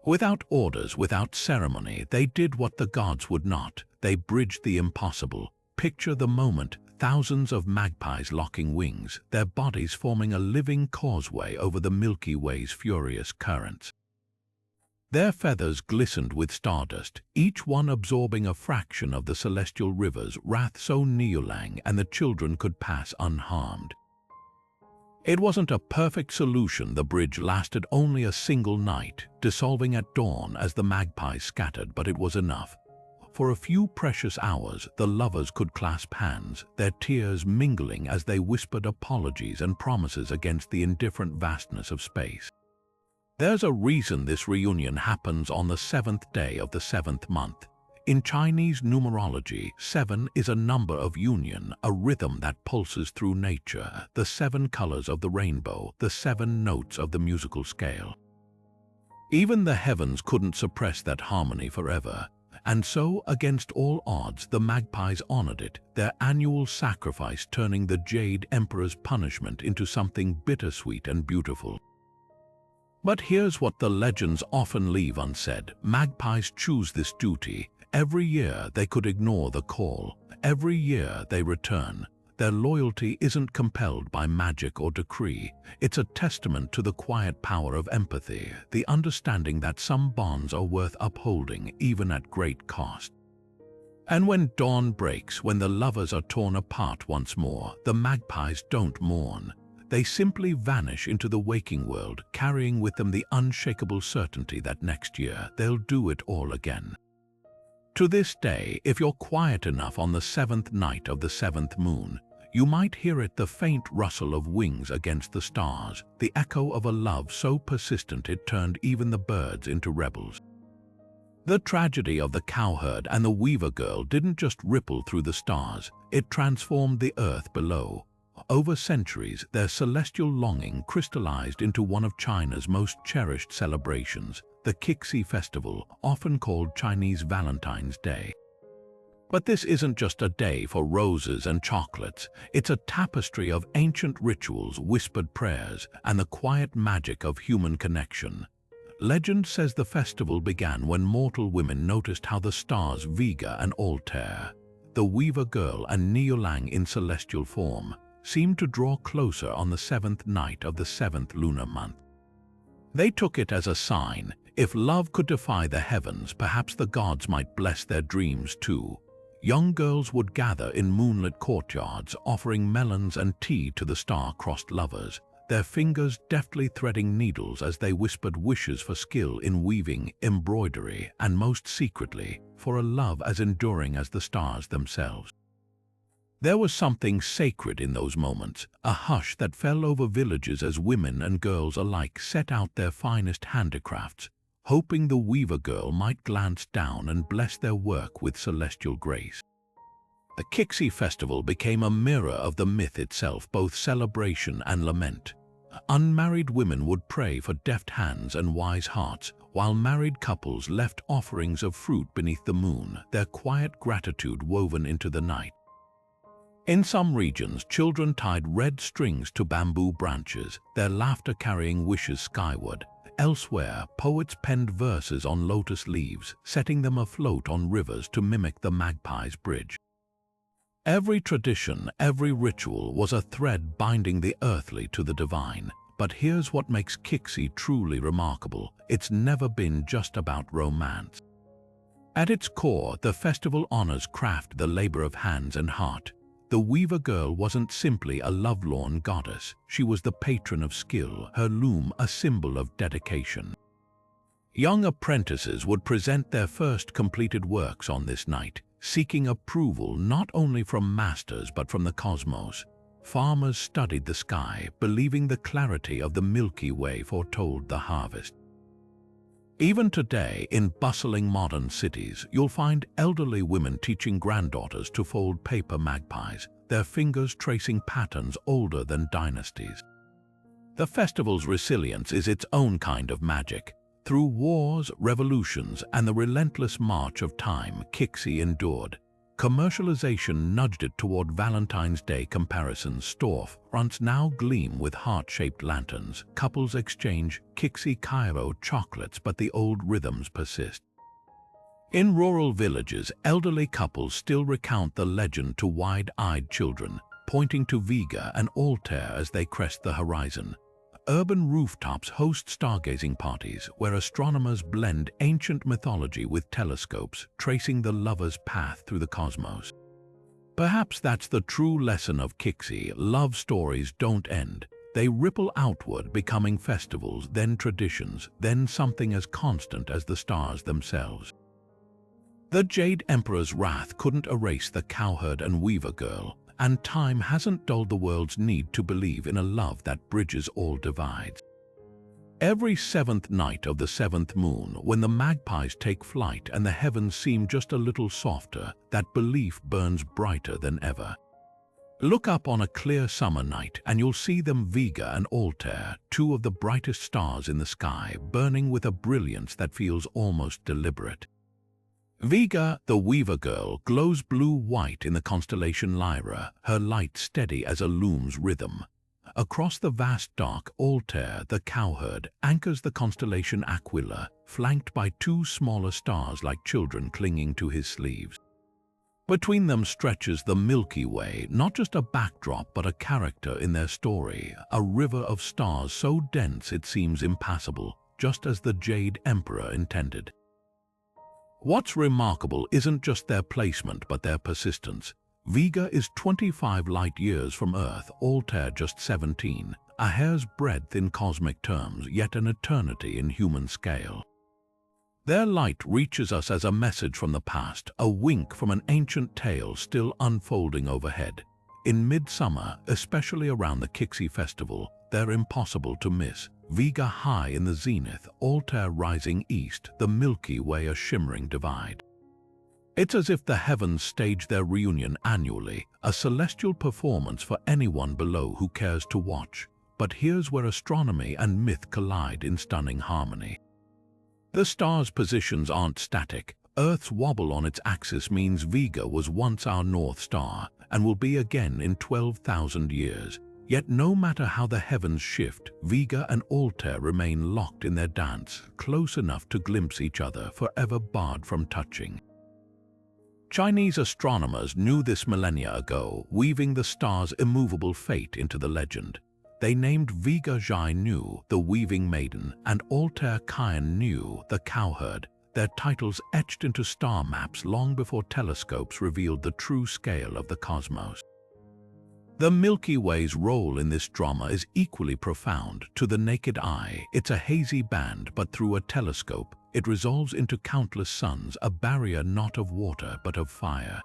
Without orders, without ceremony, they did what the gods would not. They bridged the impossible. Picture the moment, thousands of magpies locking wings, their bodies forming a living causeway over the Milky Way's furious currents. Their feathers glistened with stardust, each one absorbing a fraction of the celestial river's wrath, so Niulang and the children could pass unharmed. It wasn't a perfect solution. The bridge lasted only a single night, dissolving at dawn as the magpies scattered, but it was enough. For a few precious hours, the lovers could clasp hands, their tears mingling as they whispered apologies and promises against the indifferent vastness of space. There's a reason this reunion happens on the 7th day of the 7th month. In Chinese numerology, 7 is a number of union, a rhythm that pulses through nature, the 7 colors of the rainbow, the 7 notes of the musical scale. Even the heavens couldn't suppress that harmony forever, and so, against all odds, the magpies honored it, their annual sacrifice turning the Jade Emperor's punishment into something bittersweet and beautiful. But here's what the legends often leave unsaid. Magpies choose this duty. Every year they could ignore the call. Every year they return. Their loyalty isn't compelled by magic or decree. It's a testament to the quiet power of empathy, the understanding that some bonds are worth upholding even at great cost. And when dawn breaks, when the lovers are torn apart once more, the magpies don't mourn. They simply vanish into the waking world, carrying with them the unshakable certainty that next year they'll do it all again. To this day, if you're quiet enough on the 7th night of the 7th moon, you might hear it, the faint rustle of wings against the stars, the echo of a love so persistent it turned even the birds into rebels. The tragedy of the cowherd and the weaver girl didn't just ripple through the stars, it transformed the earth below. Over centuries, their celestial longing crystallized into one of China's most cherished celebrations, the Qixi festival, often called Chinese Valentine's Day. But this isn't just a day for roses and chocolates. It's a tapestry of ancient rituals, whispered prayers, and the quiet magic of human connection. Legend says the festival began when mortal women noticed how the stars Vega and Altair, the weaver girl and Niulang in celestial form, seemed to draw closer on the 7th night of the 7th lunar month. They took it as a sign. If love could defy the heavens, perhaps the gods might bless their dreams too. Young girls would gather in moonlit courtyards, offering melons and tea to the star-crossed lovers, their fingers deftly threading needles as they whispered wishes for skill in weaving, embroidery, and most secretly, for a love as enduring as the stars themselves. There was something sacred in those moments, a hush that fell over villages as women and girls alike set out their finest handicrafts, hoping the weaver girl might glance down and bless their work with celestial grace. The Qixi festival became a mirror of the myth itself, both celebration and lament. Unmarried women would pray for deft hands and wise hearts, while married couples left offerings of fruit beneath the moon, their quiet gratitude woven into the night. In some regions, children tied red strings to bamboo branches, their laughter carrying wishes skyward. Elsewhere, poets penned verses on lotus leaves, setting them afloat on rivers to mimic the magpie's bridge. Every tradition, every ritual was a thread binding the earthly to the divine. But here's what makes Qixi truly remarkable. It's never been just about romance. At its core, the festival honors craft, the labor of hands and heart. The weaver girl wasn't simply a lovelorn goddess, she was the patron of skill, her loom a symbol of dedication. Young apprentices would present their first completed works on this night, seeking approval not only from masters but from the cosmos. Farmers studied the sky, believing the clarity of the Milky Way foretold the harvest. Even today, in bustling modern cities, you'll find elderly women teaching granddaughters to fold paper magpies, their fingers tracing patterns older than dynasties. The festival's resilience is its own kind of magic. Through wars, revolutions, and the relentless march of time, Qixi endured. Commercialization nudged it toward Valentine's Day comparisons. Storefronts now gleam with heart-shaped lanterns. Couples exchange Qixi Cairo chocolates, but the old rhythms persist. In rural villages, elderly couples still recount the legend to wide-eyed children, pointing to Vega and Altair as they crest the horizon. Urban rooftops host stargazing parties where astronomers blend ancient mythology with telescopes, tracing the lover's path through the cosmos. Perhaps that's the true lesson of Qixi. Love stories don't end. They ripple outward, becoming festivals, then traditions, then something as constant as the stars themselves. The Jade Emperor's wrath couldn't erase the Cowherd and Weaver girl, and time hasn't dulled the world's need to believe in a love that bridges all divides. Every seventh night of the seventh moon, when the magpies take flight and the heavens seem just a little softer, that belief burns brighter than ever. Look up on a clear summer night and you'll see them, Vega and Altair, two of the brightest stars in the sky, burning with a brilliance that feels almost deliberate. Vega, the Weaver girl, glows blue-white in the constellation Lyra, her light steady as a loom's rhythm. Across the vast dark, Altair, the Cowherd, anchors the constellation Aquila, flanked by two smaller stars like children clinging to his sleeves. Between them stretches the Milky Way, not just a backdrop but a character in their story, a river of stars so dense it seems impassable, just as the Jade Emperor intended. What's remarkable isn't just their placement but their persistence. Vega is 25 light-years from Earth, Altair just 17, a hair's breadth in cosmic terms, yet an eternity in human scale. Their light reaches us as a message from the past, a wink from an ancient tale still unfolding overhead. In midsummer, especially around the Qixi festival, they're impossible to miss. Vega high in the zenith, Altair rising east, the Milky Way a shimmering divide. It's as if the heavens stage their reunion annually, a celestial performance for anyone below who cares to watch. But here's where astronomy and myth collide in stunning harmony. The stars' positions aren't static. Earth's wobble on its axis means Vega was once our North Star and will be again in 12,000 years. Yet no matter how the heavens shift, Vega and Altair remain locked in their dance, close enough to glimpse each other, forever barred from touching. Chinese astronomers knew this millennia ago, weaving the stars' immovable fate into the legend. They named Vega Zhai Nu, the weaving maiden, and Altair Qian Nu, the cowherd, their titles etched into star maps long before telescopes revealed the true scale of the cosmos. The Milky Way's role in this drama is equally profound. To the naked eye, it's a hazy band, but through a telescope, it resolves into countless suns, a barrier not of water but of fire.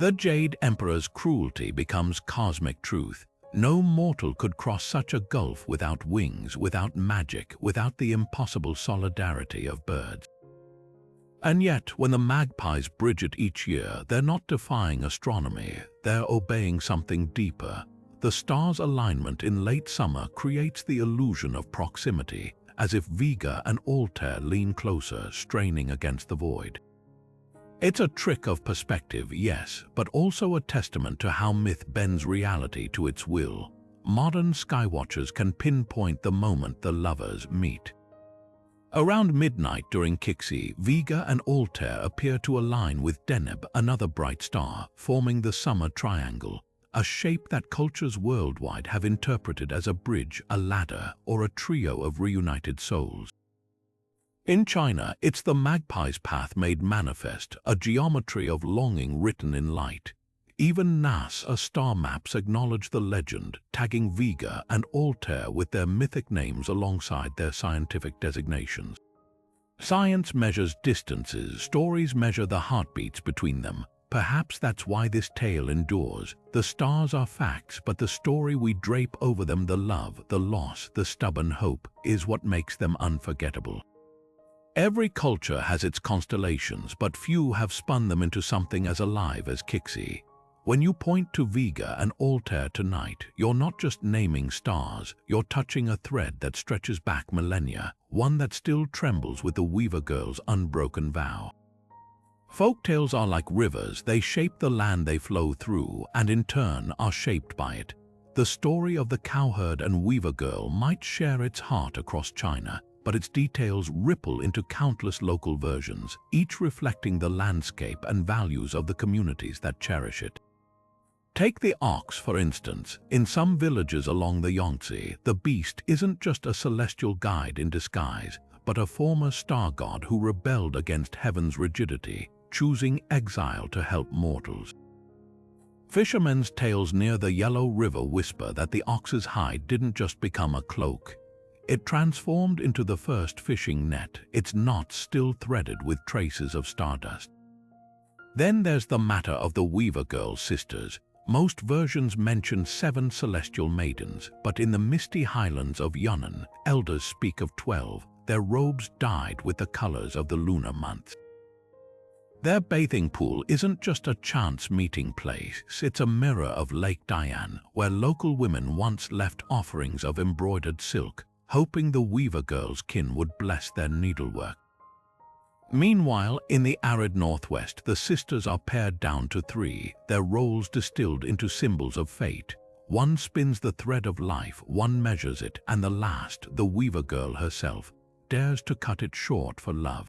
The Jade Emperor's cruelty becomes cosmic truth. No mortal could cross such a gulf without wings, without magic, without the impossible solidarity of birds. And yet, when the magpies bridge it each year, they're not defying astronomy, they're obeying something deeper. The stars' alignment in late summer creates the illusion of proximity, as if Vega and Altair lean closer, straining against the void. It's a trick of perspective, yes, but also a testament to how myth bends reality to its will. Modern skywatchers can pinpoint the moment the lovers meet. Around midnight during Qixi, Vega and Altair appear to align with Deneb, another bright star, forming the summer triangle, a shape that cultures worldwide have interpreted as a bridge, a ladder, or a trio of reunited souls. In China, it's the magpie's path made manifest, a geometry of longing written in light. Even NASA star maps acknowledge the legend, tagging Vega and Altair with their mythic names alongside their scientific designations. Science measures distances, stories measure the heartbeats between them. Perhaps that's why this tale endures. The stars are facts, but the story we drape over them, the love, the loss, the stubborn hope, is what makes them unforgettable. Every culture has its constellations, but few have spun them into something as alive as Qixi. When you point to Vega and Altair tonight, you're not just naming stars, you're touching a thread that stretches back millennia, one that still trembles with the Weaver girl's unbroken vow. Folktales are like rivers. They shape the land they flow through and in turn are shaped by it. The story of the cowherd and weaver girl might share its heart across China, but its details ripple into countless local versions, each reflecting the landscape and values of the communities that cherish it. Take the ox, for instance. In some villages along the Yangtze, the beast isn't just a celestial guide in disguise, but a former star god who rebelled against heaven's rigidity, choosing exile to help mortals. Fishermen's tales near the Yellow River whisper that the ox's hide didn't just become a cloak. It transformed into the first fishing net, its knots still threaded with traces of stardust. Then there's the matter of the weaver girl's sisters. Most versions mention 7 celestial maidens, but in the misty highlands of Yunnan, elders speak of 12, their robes dyed with the colors of the lunar months. Their bathing pool isn't just a chance meeting place, it's a mirror of Lake Diane, where local women once left offerings of embroidered silk, hoping the weaver girl's kin would bless their needlework. Meanwhile, in the arid northwest, the sisters are pared down to 3, their roles distilled into symbols of fate. One spins the thread of life, one measures it, and the last, the weaver girl herself, dares to cut it short for love.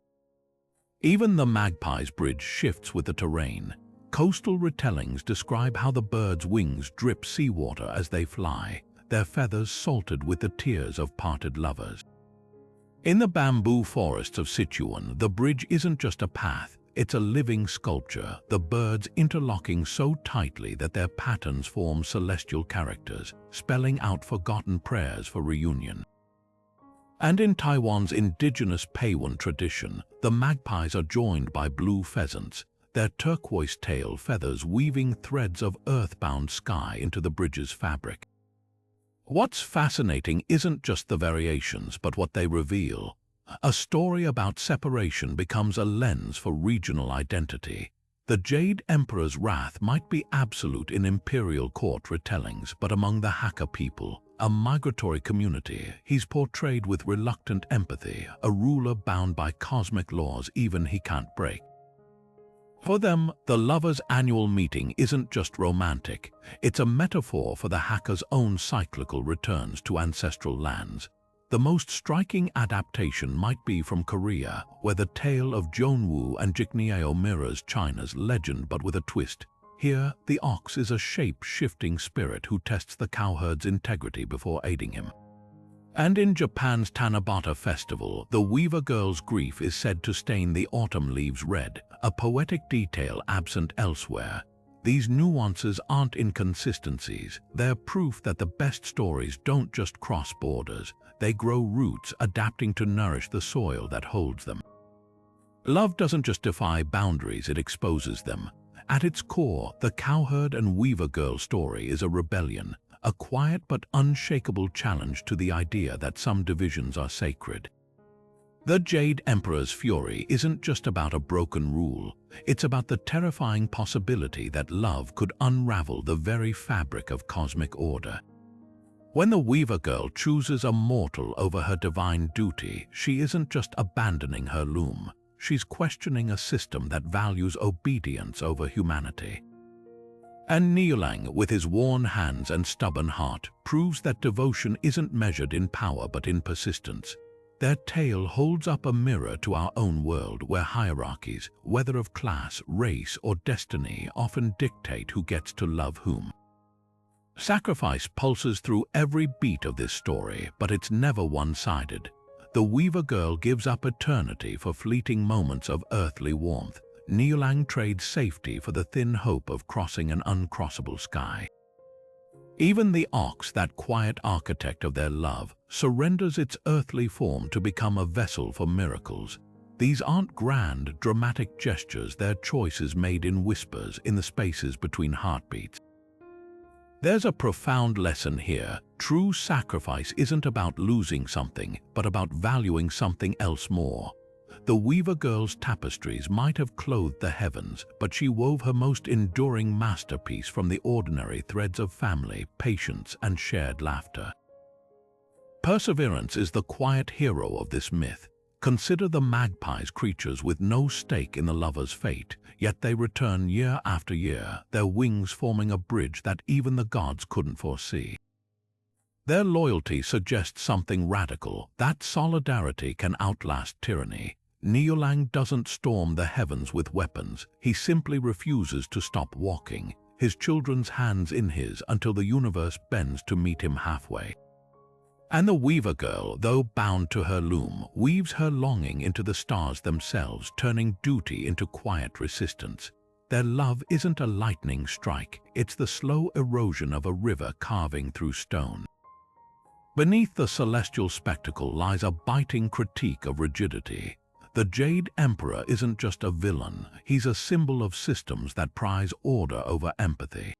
Even the Magpie's bridge shifts with the terrain. Coastal retellings describe how the birds' wings drip seawater as they fly, their feathers salted with the tears of parted lovers. In the bamboo forests of Sichuan, the bridge isn't just a path, it's a living sculpture, the birds interlocking so tightly that their patterns form celestial characters, spelling out forgotten prayers for reunion. And in Taiwan's indigenous Peiwen tradition, the magpies are joined by blue pheasants, their turquoise tail feathers weaving threads of earthbound sky into the bridge's fabric. What's fascinating isn't just the variations, but what they reveal. A story about separation becomes a lens for regional identity. The Jade Emperor's wrath might be absolute in imperial court retellings, but among the Hakka people, a migratory community, he's portrayed with reluctant empathy, a ruler bound by cosmic laws even he can't break. For them, the lovers' annual meeting isn't just romantic, it's a metaphor for the Hakka's own cyclical returns to ancestral lands. The most striking adaptation might be from Korea, where the tale of Jeonwoo and Jiknyeo mirrors China's legend but with a twist. Here, the ox is a shape-shifting spirit who tests the cowherd's integrity before aiding him. And in Japan's Tanabata festival, the weaver girl's grief is said to stain the autumn leaves red, a poetic detail absent elsewhere. These nuances aren't inconsistencies, they're proof that the best stories don't just cross borders, they grow roots adapting to nourish the soil that holds them. Love doesn't just defy boundaries, it exposes them. At its core, the cowherd and weaver girl story is a rebellion, a quiet but unshakable challenge to the idea that some divisions are sacred. The Jade Emperor's fury isn't just about a broken rule, it's about the terrifying possibility that love could unravel the very fabric of cosmic order. When the weaver girl chooses a mortal over her divine duty, she isn't just abandoning her loom, she's questioning a system that values obedience over humanity. And Niulang, with his worn hands and stubborn heart, proves that devotion isn't measured in power but in persistence. Their tale holds up a mirror to our own world where hierarchies, whether of class, race, or destiny, often dictate who gets to love whom. Sacrifice pulses through every beat of this story, but it's never one-sided. The weaver girl gives up eternity for fleeting moments of earthly warmth. Niulang trades safety for the thin hope of crossing an uncrossable sky. Even the ox, that quiet architect of their love, surrenders its earthly form to become a vessel for miracles. These aren't grand, dramatic gestures, they're choices made in whispers in the spaces between heartbeats. There's a profound lesson here. True sacrifice isn't about losing something, but about valuing something else more. The weaver girl's tapestries might have clothed the heavens, but she wove her most enduring masterpiece from the ordinary threads of family, patience, and shared laughter. Perseverance is the quiet hero of this myth. Consider the magpies, creatures with no stake in the lover's fate, yet they return year after year, their wings forming a bridge that even the gods couldn't foresee. Their loyalty suggests something radical, that solidarity can outlast tyranny. Niulang doesn't storm the heavens with weapons, he simply refuses to stop walking, his children's hands in his, until the universe bends to meet him halfway. And the weaver girl, though bound to her loom, weaves her longing into the stars themselves, turning duty into quiet resistance. Their love isn't a lightning strike, it's the slow erosion of a river carving through stone. Beneath the celestial spectacle lies a biting critique of rigidity. The Jade Emperor isn't just a villain, he's a symbol of systems that prize order over empathy.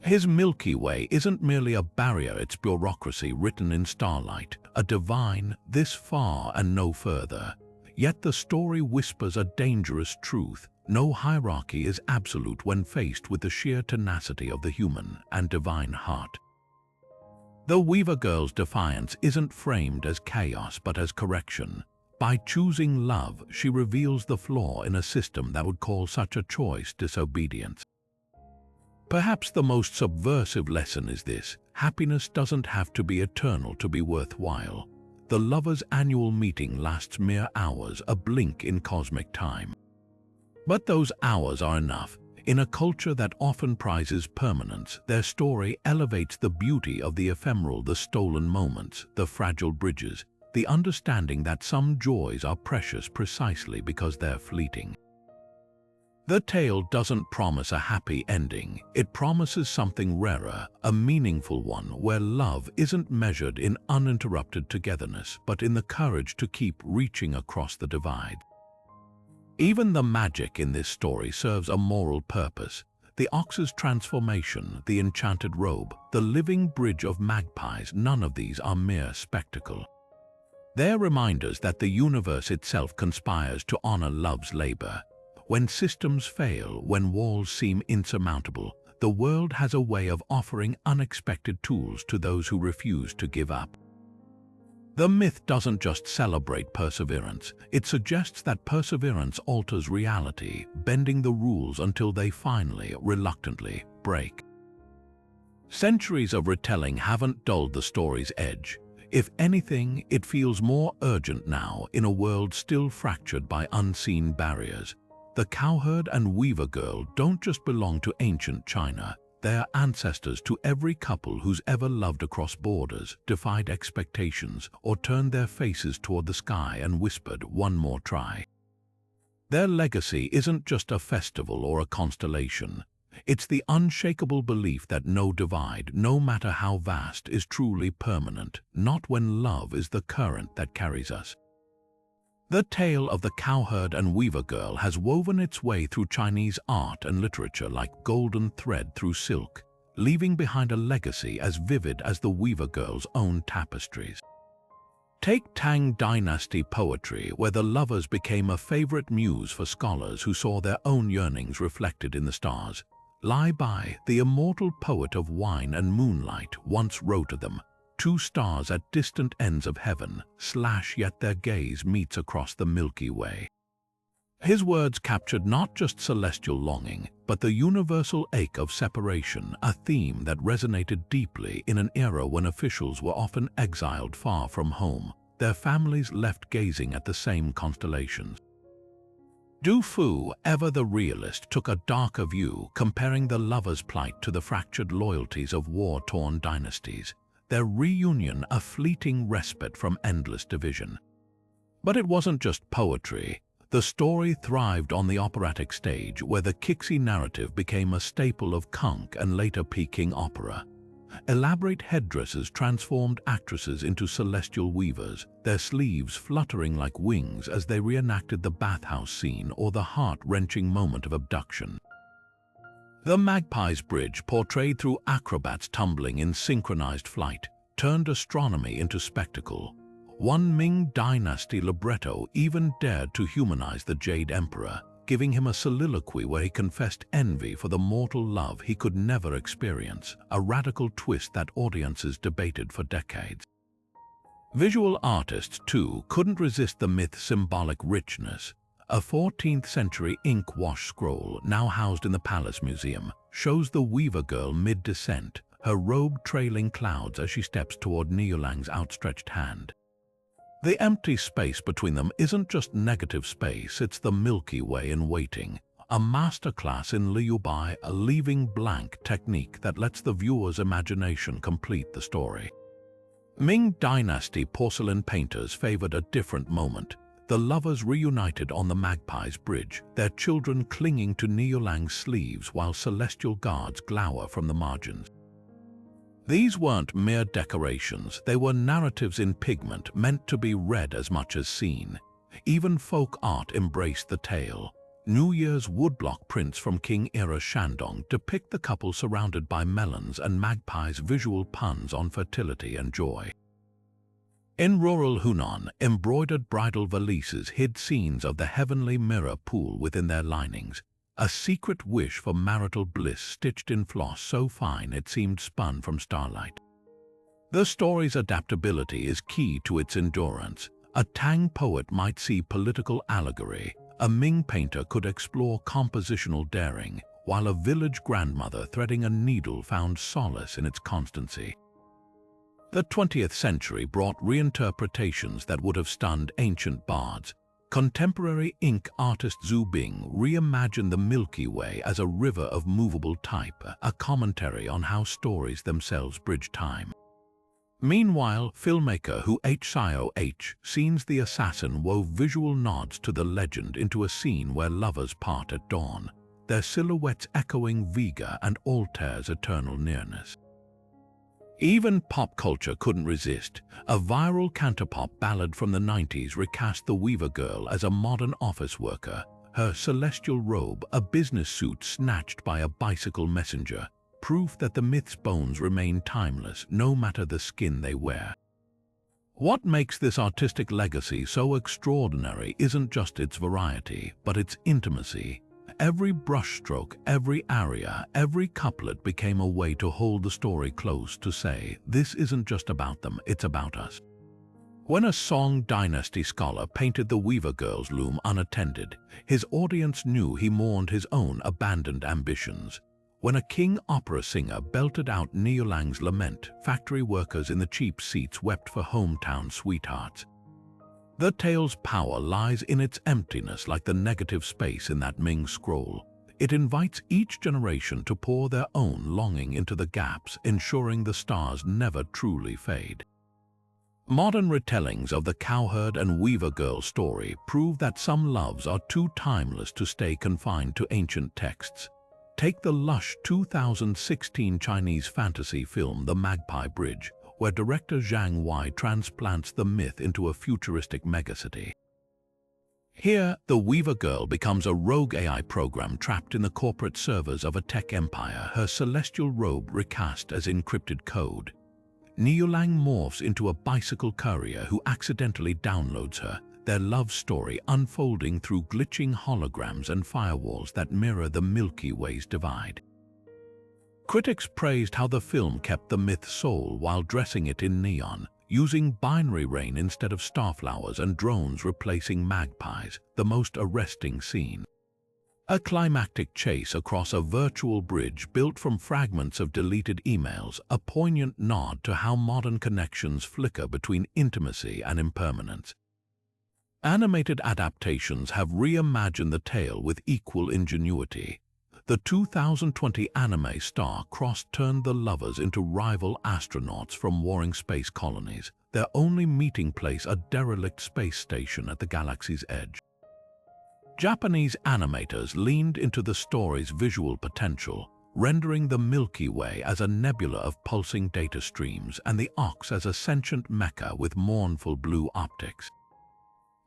His Milky Way isn't merely a barrier, it's bureaucracy written in starlight, a divine, this far and no further. Yet the story whispers a dangerous truth. No hierarchy is absolute when faced with the sheer tenacity of the human and divine heart. The Weaver Girl's defiance isn't framed as chaos but as correction. By choosing love, she reveals the flaw in a system that would call such a choice disobedience. Perhaps the most subversive lesson is this: happiness doesn't have to be eternal to be worthwhile. The lovers' annual meeting lasts mere hours, a blink in cosmic time. But those hours are enough. In a culture that often prizes permanence, their story elevates the beauty of the ephemeral, the stolen moments, the fragile bridges, the understanding that some joys are precious precisely because they're fleeting. The tale doesn't promise a happy ending, it promises something rarer, a meaningful one where love isn't measured in uninterrupted togetherness, but in the courage to keep reaching across the divide. Even the magic in this story serves a moral purpose. The ox's transformation, the enchanted robe, the living bridge of magpies, none of these are mere spectacle. They're reminders that the universe itself conspires to honor love's labor. When systems fail, when walls seem insurmountable, the world has a way of offering unexpected tools to those who refuse to give up. The myth doesn't just celebrate perseverance, it suggests that perseverance alters reality, bending the rules until they finally, reluctantly, break. Centuries of retelling haven't dulled the story's edge. If anything, it feels more urgent now in a world still fractured by unseen barriers. The Cowherd and Weaver Girl don't just belong to ancient China, they are ancestors to every couple who's ever loved across borders, defied expectations, or turned their faces toward the sky and whispered, "One more try." Their legacy isn't just a festival or a constellation. It's the unshakable belief that no divide, no matter how vast, is truly permanent, not when love is the current that carries us. The tale of the Cowherd and Weaver Girl has woven its way through Chinese art and literature like golden thread through silk, leaving behind a legacy as vivid as the Weaver Girl's own tapestries. Take Tang Dynasty poetry, where the lovers became a favorite muse for scholars who saw their own yearnings reflected in the stars. Li Bai, the immortal poet of wine and moonlight, once wrote of them, "Two stars at distant ends of heaven, yet their gaze meets across the Milky Way." His words captured not just celestial longing, but the universal ache of separation, a theme that resonated deeply in an era when officials were often exiled far from home, their families left gazing at the same constellations. Du Fu, ever the realist, took a darker view, comparing the lovers' plight to the fractured loyalties of war-torn dynasties, their reunion a fleeting respite from endless division. But it wasn't just poetry. The story thrived on the operatic stage, where the Qixi narrative became a staple of conch and later Peking opera. Elaborate headdresses transformed actresses into celestial weavers, their sleeves fluttering like wings as they reenacted the bathhouse scene or the heart-wrenching moment of abduction. The Magpie's bridge, portrayed through acrobats tumbling in synchronized flight, turned astronomy into spectacle. One Ming Dynasty libretto even dared to humanize the Jade Emperor, giving him a soliloquy where he confessed envy for the mortal love he could never experience, a radical twist that audiences debated for decades. Visual artists, too, couldn't resist the myth's symbolic richness. A 14th-century ink wash scroll, now housed in the Palace Museum, shows the Weaver Girl mid-descent, her robe trailing clouds as she steps toward Niulang's outstretched hand. The empty space between them isn't just negative space, it's the Milky Way in waiting, a masterclass in liubai, a leaving blank technique that lets the viewer's imagination complete the story. Ming Dynasty porcelain painters favored a different moment. The lovers reunited on the Magpie's bridge, their children clinging to Niulang's sleeves while celestial guards glower from the margins. These weren't mere decorations, they were narratives in pigment meant to be read as much as seen. Even folk art embraced the tale. New Year's woodblock prints from Qing-era Shandong depict the couple surrounded by melons and magpies, visual puns on fertility and joy. In rural Hunan, embroidered bridal valises hid scenes of the heavenly mirror pool within their linings, a secret wish for marital bliss stitched in floss so fine it seemed spun from starlight. The story's adaptability is key to its endurance. A Tang poet might see political allegory, a Ming painter could explore compositional daring, while a village grandmother threading a needle found solace in its constancy. The 20th century brought reinterpretations that would have stunned ancient bards. Contemporary ink artist Zhu Bing reimagined the Milky Way as a river of movable type, a commentary on how stories themselves bridge time. Meanwhile, filmmaker Hu Xiao Scenes the Assassin wove visual nods to the legend into a scene where lovers part at dawn, their silhouettes echoing Vega and Altair's eternal nearness. Even pop culture couldn't resist. A viral cantopop ballad from the 90s recast the Weaver Girl as a modern office worker, her celestial robe a business suit snatched by a bicycle messenger, proof that the myth's bones remain timeless no matter the skin they wear. What makes this artistic legacy so extraordinary isn't just its variety, but its intimacy. Every brushstroke, every aria, every couplet became a way to hold the story close, to say, this isn't just about them, it's about us. When a Song Dynasty scholar painted the Weaver Girl's loom unattended, his audience knew he mourned his own abandoned ambitions. When a King opera singer belted out Niulang's lament, factory workers in the cheap seats wept for hometown sweethearts. The tale's power lies in its emptiness, like the negative space in that Ming scroll. It invites each generation to pour their own longing into the gaps, ensuring the stars never truly fade. Modern retellings of the Cowherd and Weaver Girl story prove that some loves are too timeless to stay confined to ancient texts. Take the lush 2016 Chinese fantasy film The Magpie Bridge, where director Zhang Wei transplants the myth into a futuristic megacity. Here, the Weaver Girl becomes a rogue AI program trapped in the corporate servers of a tech empire, her celestial robe recast as encrypted code. Niulang morphs into a bicycle courier who accidentally downloads her, their love story unfolding through glitching holograms and firewalls that mirror the Milky Way's divide. Critics praised how the film kept the myth's soul while dressing it in neon, using binary rain instead of starflowers and drones replacing magpies, the most arresting scene. A climactic chase across a virtual bridge built from fragments of deleted emails, a poignant nod to how modern connections flicker between intimacy and impermanence. Animated adaptations have reimagined the tale with equal ingenuity. The 2020 anime Star Crossed turned the lovers into rival astronauts from warring space colonies, their only meeting place a derelict space station at the galaxy's edge. Japanese animators leaned into the story's visual potential, rendering the Milky Way as a nebula of pulsing data streams and the Ox as a sentient mecha with mournful blue optics.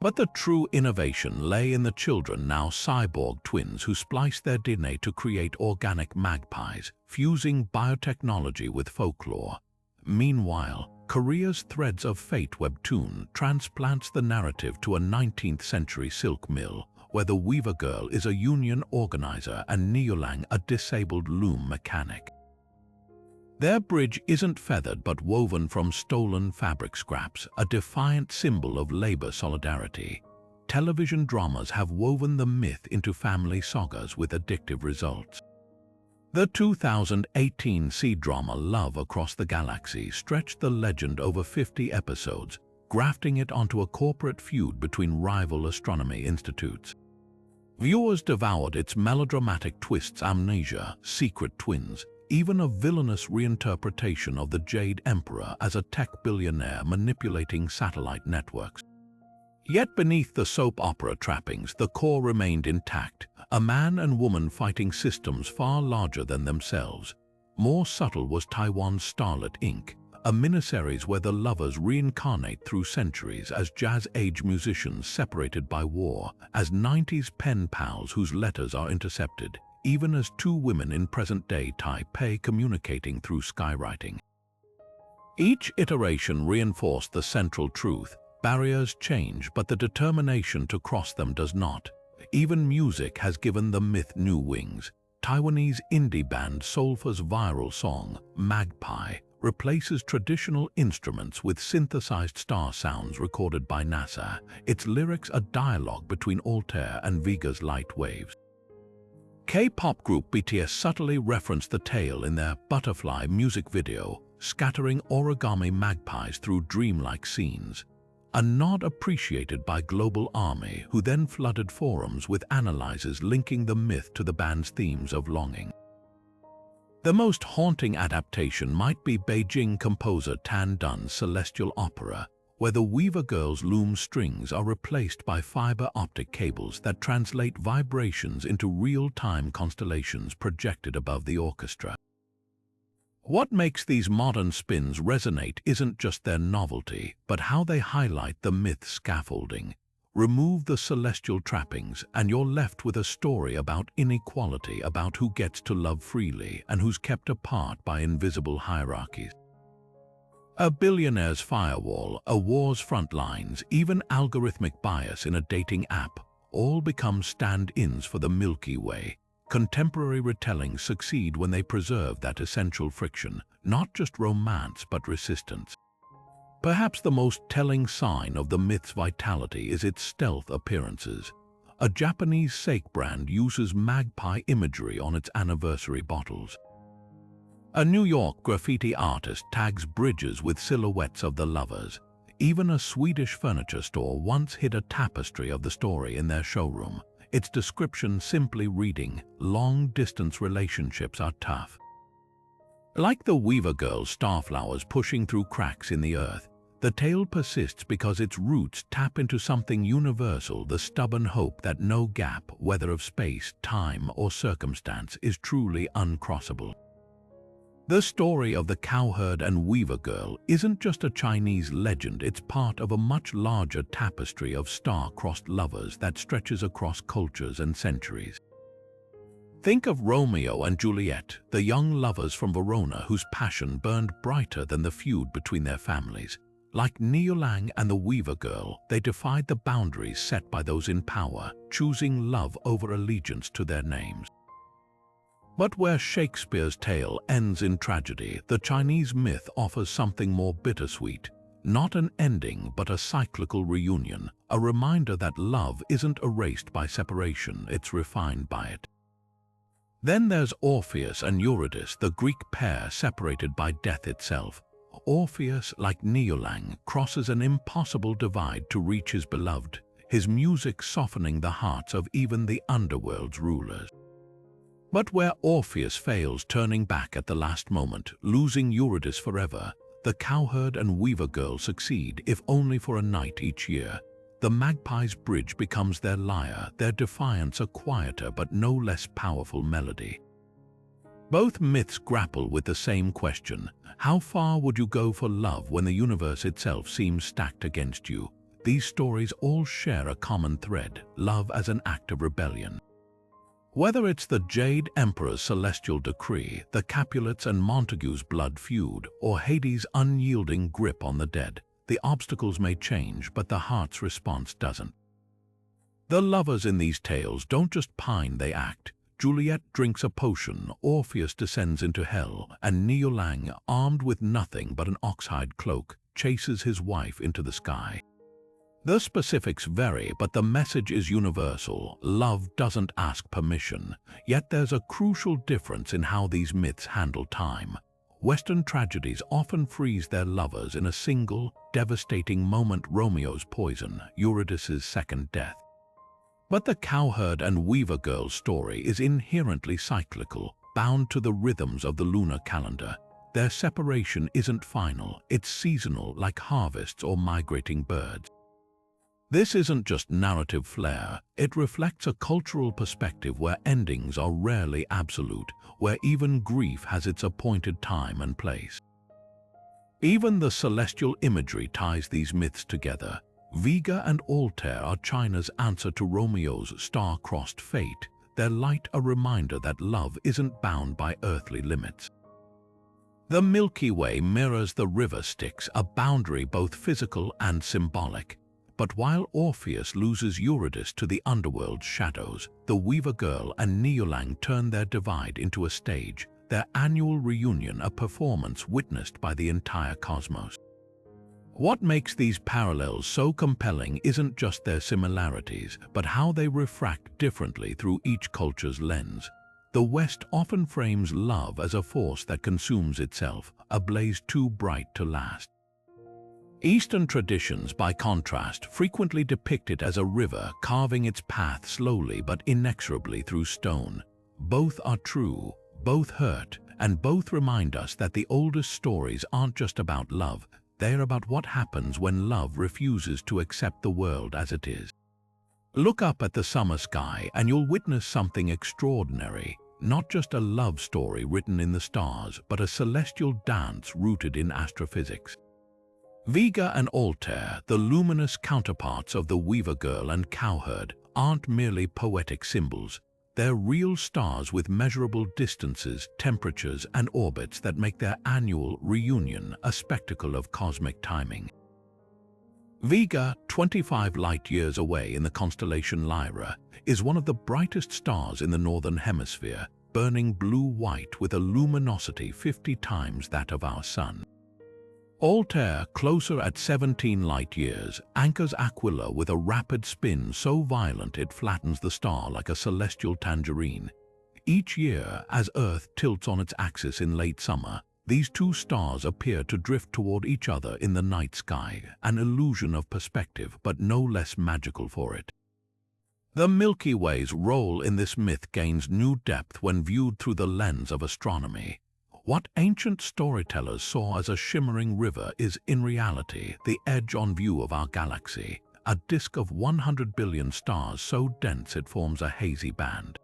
But the true innovation lay in the children, now cyborg twins who spliced their DNA to create organic magpies, fusing biotechnology with folklore. Meanwhile, Korea's Threads of Fate webtoon transplants the narrative to a 19th-century silk mill, where the Weaver Girl is a union organizer and Niulang a disabled loom mechanic. Their bridge isn't feathered but woven from stolen fabric scraps, a defiant symbol of labor solidarity. Television dramas have woven the myth into family sagas with addictive results. The 2018 sea drama Love Across the Galaxy stretched the legend over 50 episodes, grafting it onto a corporate feud between rival astronomy institutes. Viewers devoured its melodramatic twists, amnesia, secret twins, even a villainous reinterpretation of the Jade Emperor as a tech billionaire manipulating satellite networks. Yet beneath the soap opera trappings, the core remained intact, a man and woman fighting systems far larger than themselves. More subtle was Taiwan's Starlit Inc., a miniseries where the lovers reincarnate through centuries as jazz-age musicians separated by war, as 90s pen pals whose letters are intercepted, even as two women in present-day Taipei communicating through skywriting. Each iteration reinforced the central truth: barriers change, but the determination to cross them does not. Even music has given the myth new wings. Taiwanese indie band Soulfa's viral song, Magpie, replaces traditional instruments with synthesized star sounds recorded by NASA. Its lyrics are dialogue between Altair and Vega's light waves. K-pop group BTS subtly referenced the tale in their Butterfly music video, scattering origami magpies through dreamlike scenes. A nod appreciated by Global Army, who then flooded forums with analyses linking the myth to the band's themes of longing. The most haunting adaptation might be Beijing composer Tan Dun's celestial opera, where the Weaver Girls' loom strings are replaced by fiber optic cables that translate vibrations into real-time constellations projected above the orchestra. What makes these modern spins resonate isn't just their novelty, but how they highlight the myth's scaffolding. Remove the celestial trappings, and you're left with a story about inequality, about who gets to love freely and who's kept apart by invisible hierarchies. A billionaire's firewall, a war's front lines, even algorithmic bias in a dating app, all become stand-ins for the Milky Way. Contemporary retellings succeed when they preserve that essential friction, not just romance but resistance. Perhaps the most telling sign of the myth's vitality is its stealth appearances. A Japanese sake brand uses magpie imagery on its anniversary bottles. A New York graffiti artist tags bridges with silhouettes of the lovers. Even a Swedish furniture store once hid a tapestry of the story in their showroom, its description simply reading, "Long-distance relationships are tough." Like the Weaver Girls' starflowers pushing through cracks in the earth, the tale persists because its roots tap into something universal, the stubborn hope that no gap, whether of space, time, or circumstance, is truly uncrossable. The story of the Cowherd and Weaver Girl isn't just a Chinese legend, it's part of a much larger tapestry of star-crossed lovers that stretches across cultures and centuries. Think of Romeo and Juliet, the young lovers from Verona whose passion burned brighter than the feud between their families. Like Niulang and the Weaver Girl, they defied the boundaries set by those in power, choosing love over allegiance to their names. But where Shakespeare's tale ends in tragedy, the Chinese myth offers something more bittersweet. Not an ending, but a cyclical reunion, a reminder that love isn't erased by separation, it's refined by it. Then there's Orpheus and Eurydice, the Greek pair separated by death itself. Orpheus, like Niulang, crosses an impossible divide to reach his beloved, his music softening the hearts of even the underworld's rulers. But where Orpheus fails, turning back at the last moment, losing Eurydice forever, the Cowherd and Weaver Girl succeed, if only for a night each year. The Magpie's bridge becomes their lyre, their defiance a quieter but no less powerful melody. Both myths grapple with the same question: how far would you go for love when the universe itself seems stacked against you? These stories all share a common thread: love as an act of rebellion. Whether it's the Jade Emperor's celestial decree, the Capulets and Montague's blood feud, or Hades' unyielding grip on the dead, the obstacles may change, but the heart's response doesn't. The lovers in these tales don't just pine, they act, Juliet drinks a potion, Orpheus descends into hell, and Niulang, armed with nothing but an oxhide cloak, chases his wife into the sky. The specifics vary, but the message is universal. Love doesn't ask permission, yet there's a crucial difference in how these myths handle time. Western tragedies often freeze their lovers in a single, devastating moment: Romeo's poison, Eurydice's second death. But the Cowherd and Weaver girl story is inherently cyclical, bound to the rhythms of the lunar calendar. Their separation isn't final, it's seasonal, like harvests or migrating birds. This isn't just narrative flair, it reflects a cultural perspective where endings are rarely absolute, where even grief has its appointed time and place. Even the celestial imagery ties these myths together. Vega and Altair are China's answer to Romeo's star-crossed fate, their light a reminder that love isn't bound by earthly limits. The Milky Way mirrors the river Styx, a boundary both physical and symbolic. But while Orpheus loses Eurydice to the underworld's shadows, the Weaver girl and Niulang turn their divide into a stage, their annual reunion a performance witnessed by the entire cosmos. What makes these parallels so compelling isn't just their similarities, but how they refract differently through each culture's lens. The West often frames love as a force that consumes itself, a blaze too bright to last. Eastern traditions, by contrast, frequently depict it as a river carving its path slowly but inexorably through stone. Both are true, both hurt, and both remind us that the oldest stories aren't just about love, they're about what happens when love refuses to accept the world as it is. Look up at the summer sky and you'll witness something extraordinary, not just a love story written in the stars, but a celestial dance rooted in astrophysics. Vega and Altair, the luminous counterparts of the Weaver girl and Cowherd, aren't merely poetic symbols. They're real stars with measurable distances, temperatures, and orbits that make their annual reunion a spectacle of cosmic timing. Vega, 25 light-years away in the constellation Lyra, is one of the brightest stars in the northern hemisphere, burning blue-white with a luminosity 50 times that of our Sun. Altair, closer at 17 light-years, anchors Aquila with a rapid spin so violent it flattens the star like a celestial tangerine. Each year, as Earth tilts on its axis in late summer, these two stars appear to drift toward each other in the night sky, an illusion of perspective, but no less magical for it. The Milky Way's role in this myth gains new depth when viewed through the lens of astronomy. What ancient storytellers saw as a shimmering river is, in reality, the edge-on view of our galaxy, a disk of 100 billion stars so dense it forms a hazy band.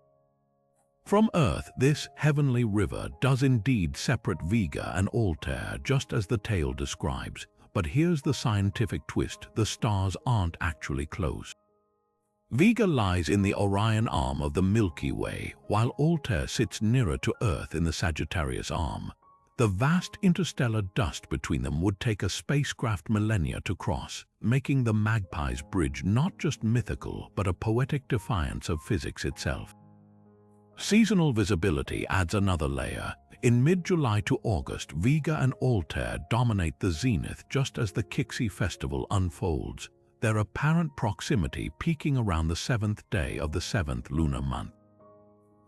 From Earth, this heavenly river does indeed separate Vega and Altair, just as the tale describes. But here's the scientific twist: the stars aren't actually close. Vega lies in the Orion arm of the Milky Way, while Altair sits nearer to Earth in the Sagittarius arm. The vast interstellar dust between them would take a spacecraft millennia to cross, making the Magpie's bridge not just mythical, but a poetic defiance of physics itself. Seasonal visibility adds another layer. In mid-July to August, Vega and Altair dominate the zenith just as the Qixi festival unfolds, their apparent proximity peaking around the 7th day of the 7th lunar month.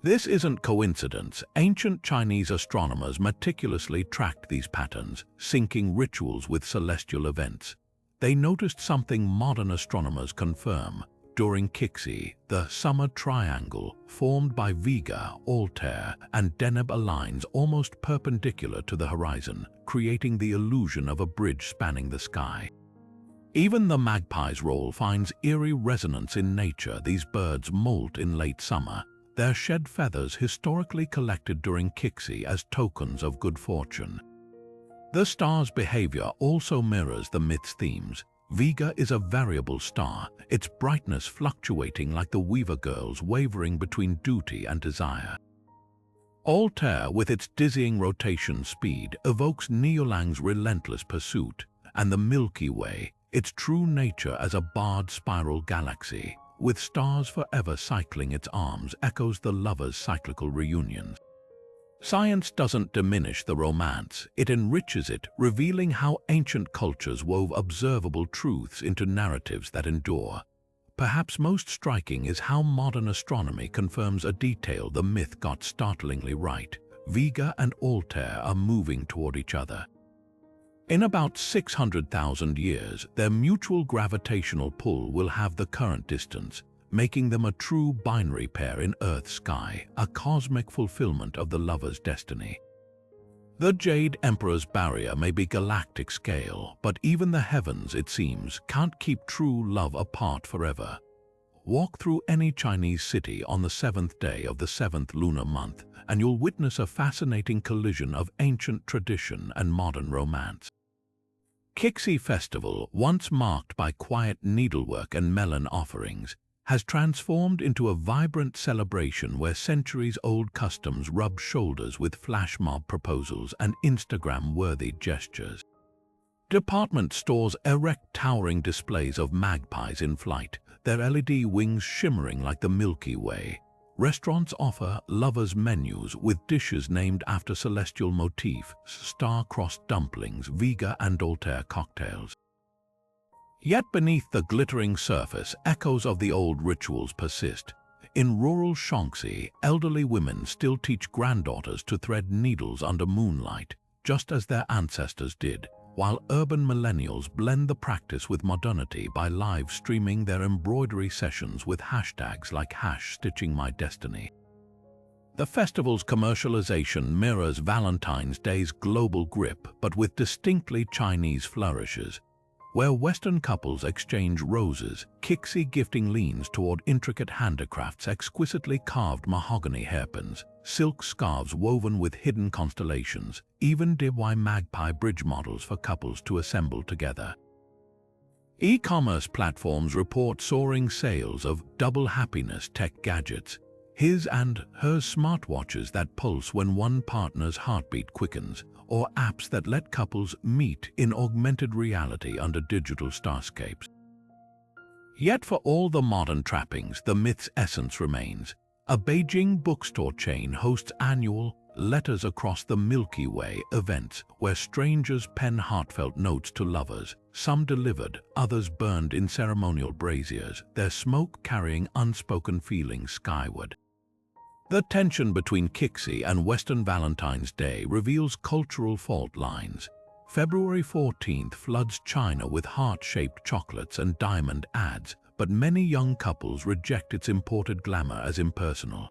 This isn't coincidence. Ancient Chinese astronomers meticulously tracked these patterns, syncing rituals with celestial events. They noticed something modern astronomers confirm. During Qixi, the summer triangle, formed by Vega, Altair, and Deneb, aligns almost perpendicular to the horizon, creating the illusion of a bridge spanning the sky. Even the magpie's role finds eerie resonance in nature. These birds molt in late summer, their shed feathers historically collected during Qixi as tokens of good fortune. The star's behavior also mirrors the myth's themes. Vega is a variable star, its brightness fluctuating like the Weaver girl's, wavering between duty and desire. Altair, with its dizzying rotation speed, evokes Niulang's relentless pursuit, and the Milky Way, its true nature as a barred spiral galaxy, with stars forever cycling its arms, echoes the lovers' cyclical reunions. Science doesn't diminish the romance, it enriches it, revealing how ancient cultures wove observable truths into narratives that endure. Perhaps most striking is how modern astronomy confirms a detail the myth got startlingly right. Vega and Altair are moving toward each other. In about 600,000 years, their mutual gravitational pull will have the current distance, making them a true binary pair in Earth's sky, a cosmic fulfillment of the lover's destiny. The Jade Emperor's barrier may be galactic scale, but even the heavens, it seems, can't keep true love apart forever. Walk through any Chinese city on the 7th day of the 7th lunar month, and you'll witness a fascinating collision of ancient tradition and modern romance. Qixi Festival, once marked by quiet needlework and melon offerings, has transformed into a vibrant celebration where centuries-old customs rub shoulders with flash mob proposals and Instagram-worthy gestures. Department stores erect towering displays of magpies in flight, their LED wings shimmering like the Milky Way. Restaurants offer lovers' menus with dishes named after celestial motifs, star-crossed dumplings, Vega and Altair cocktails. Yet beneath the glittering surface, echoes of the old rituals persist. In rural Qixi, elderly women still teach granddaughters to thread needles under moonlight, just as their ancestors did, while urban millennials blend the practice with modernity by live streaming their embroidery sessions with hashtags like #StitchingMyDestiny. The festival's commercialization mirrors Valentine's Day's global grip, but with distinctly Chinese flourishes. Where Western couples exchange roses, Qixi gifting leans toward intricate handicrafts, exquisitely carved mahogany hairpins, silk scarves woven with hidden constellations, even DIY Magpie bridge models for couples to assemble together. E-commerce platforms report soaring sales of double happiness tech gadgets, his and hers smartwatches that pulse when one partner's heartbeat quickens, or apps that let couples meet in augmented reality under digital starscapes. Yet for all the modern trappings, the myth's essence remains. A Beijing bookstore chain hosts annual Letters Across the Milky Way events where strangers pen heartfelt notes to lovers, some delivered, others burned in ceremonial braziers, their smoke carrying unspoken feelings skyward. The tension between Qixi and Western Valentine's Day reveals cultural fault lines. February 14th floods China with heart-shaped chocolates and diamond ads, but many young couples reject its imported glamour as impersonal.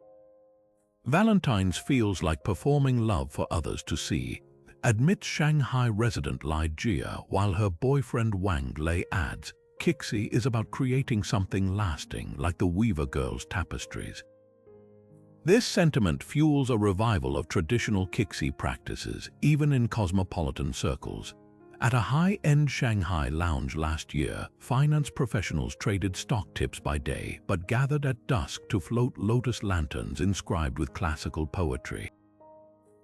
Valentine's feels like performing love for others to see, admits Shanghai resident Li Jia while her boyfriend Wang Lei adds, Qixi is about creating something lasting like the Weaver Girls' tapestries. This sentiment fuels a revival of traditional Qixi practices, even in cosmopolitan circles. At a high-end Shanghai lounge last year, finance professionals traded stock tips by day but gathered at dusk to float lotus lanterns inscribed with classical poetry.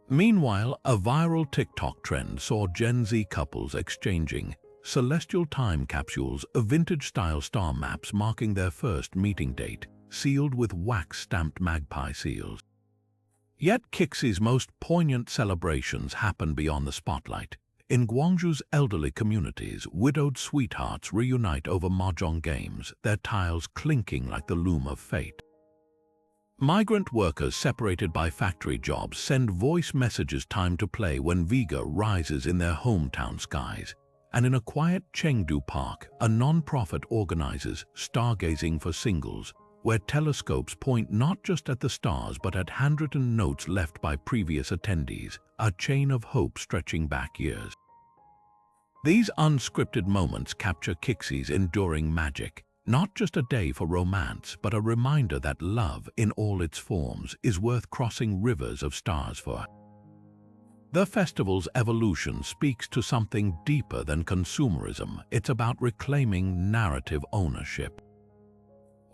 Meanwhile, a viral TikTok trend saw Gen Z couples exchanging celestial time capsules, vintage-style star maps marking their first meeting date, sealed with wax-stamped magpie seals. Yet Qixi's most poignant celebrations happen beyond the spotlight. In Guangzhou's elderly communities, widowed sweethearts reunite over mahjong games, their tiles clinking like the loom of fate. Migrant workers separated by factory jobs send voice messages time to play when Vega rises in their hometown skies. And in a quiet Chengdu park, a non-profit organizes stargazing for singles, where telescopes point not just at the stars but at handwritten notes left by previous attendees, a chain of hope stretching back years. These unscripted moments capture Qixi's enduring magic, not just a day for romance, but a reminder that love, in all its forms, is worth crossing rivers of stars for. The festival's evolution speaks to something deeper than consumerism. It's about reclaiming narrative ownership.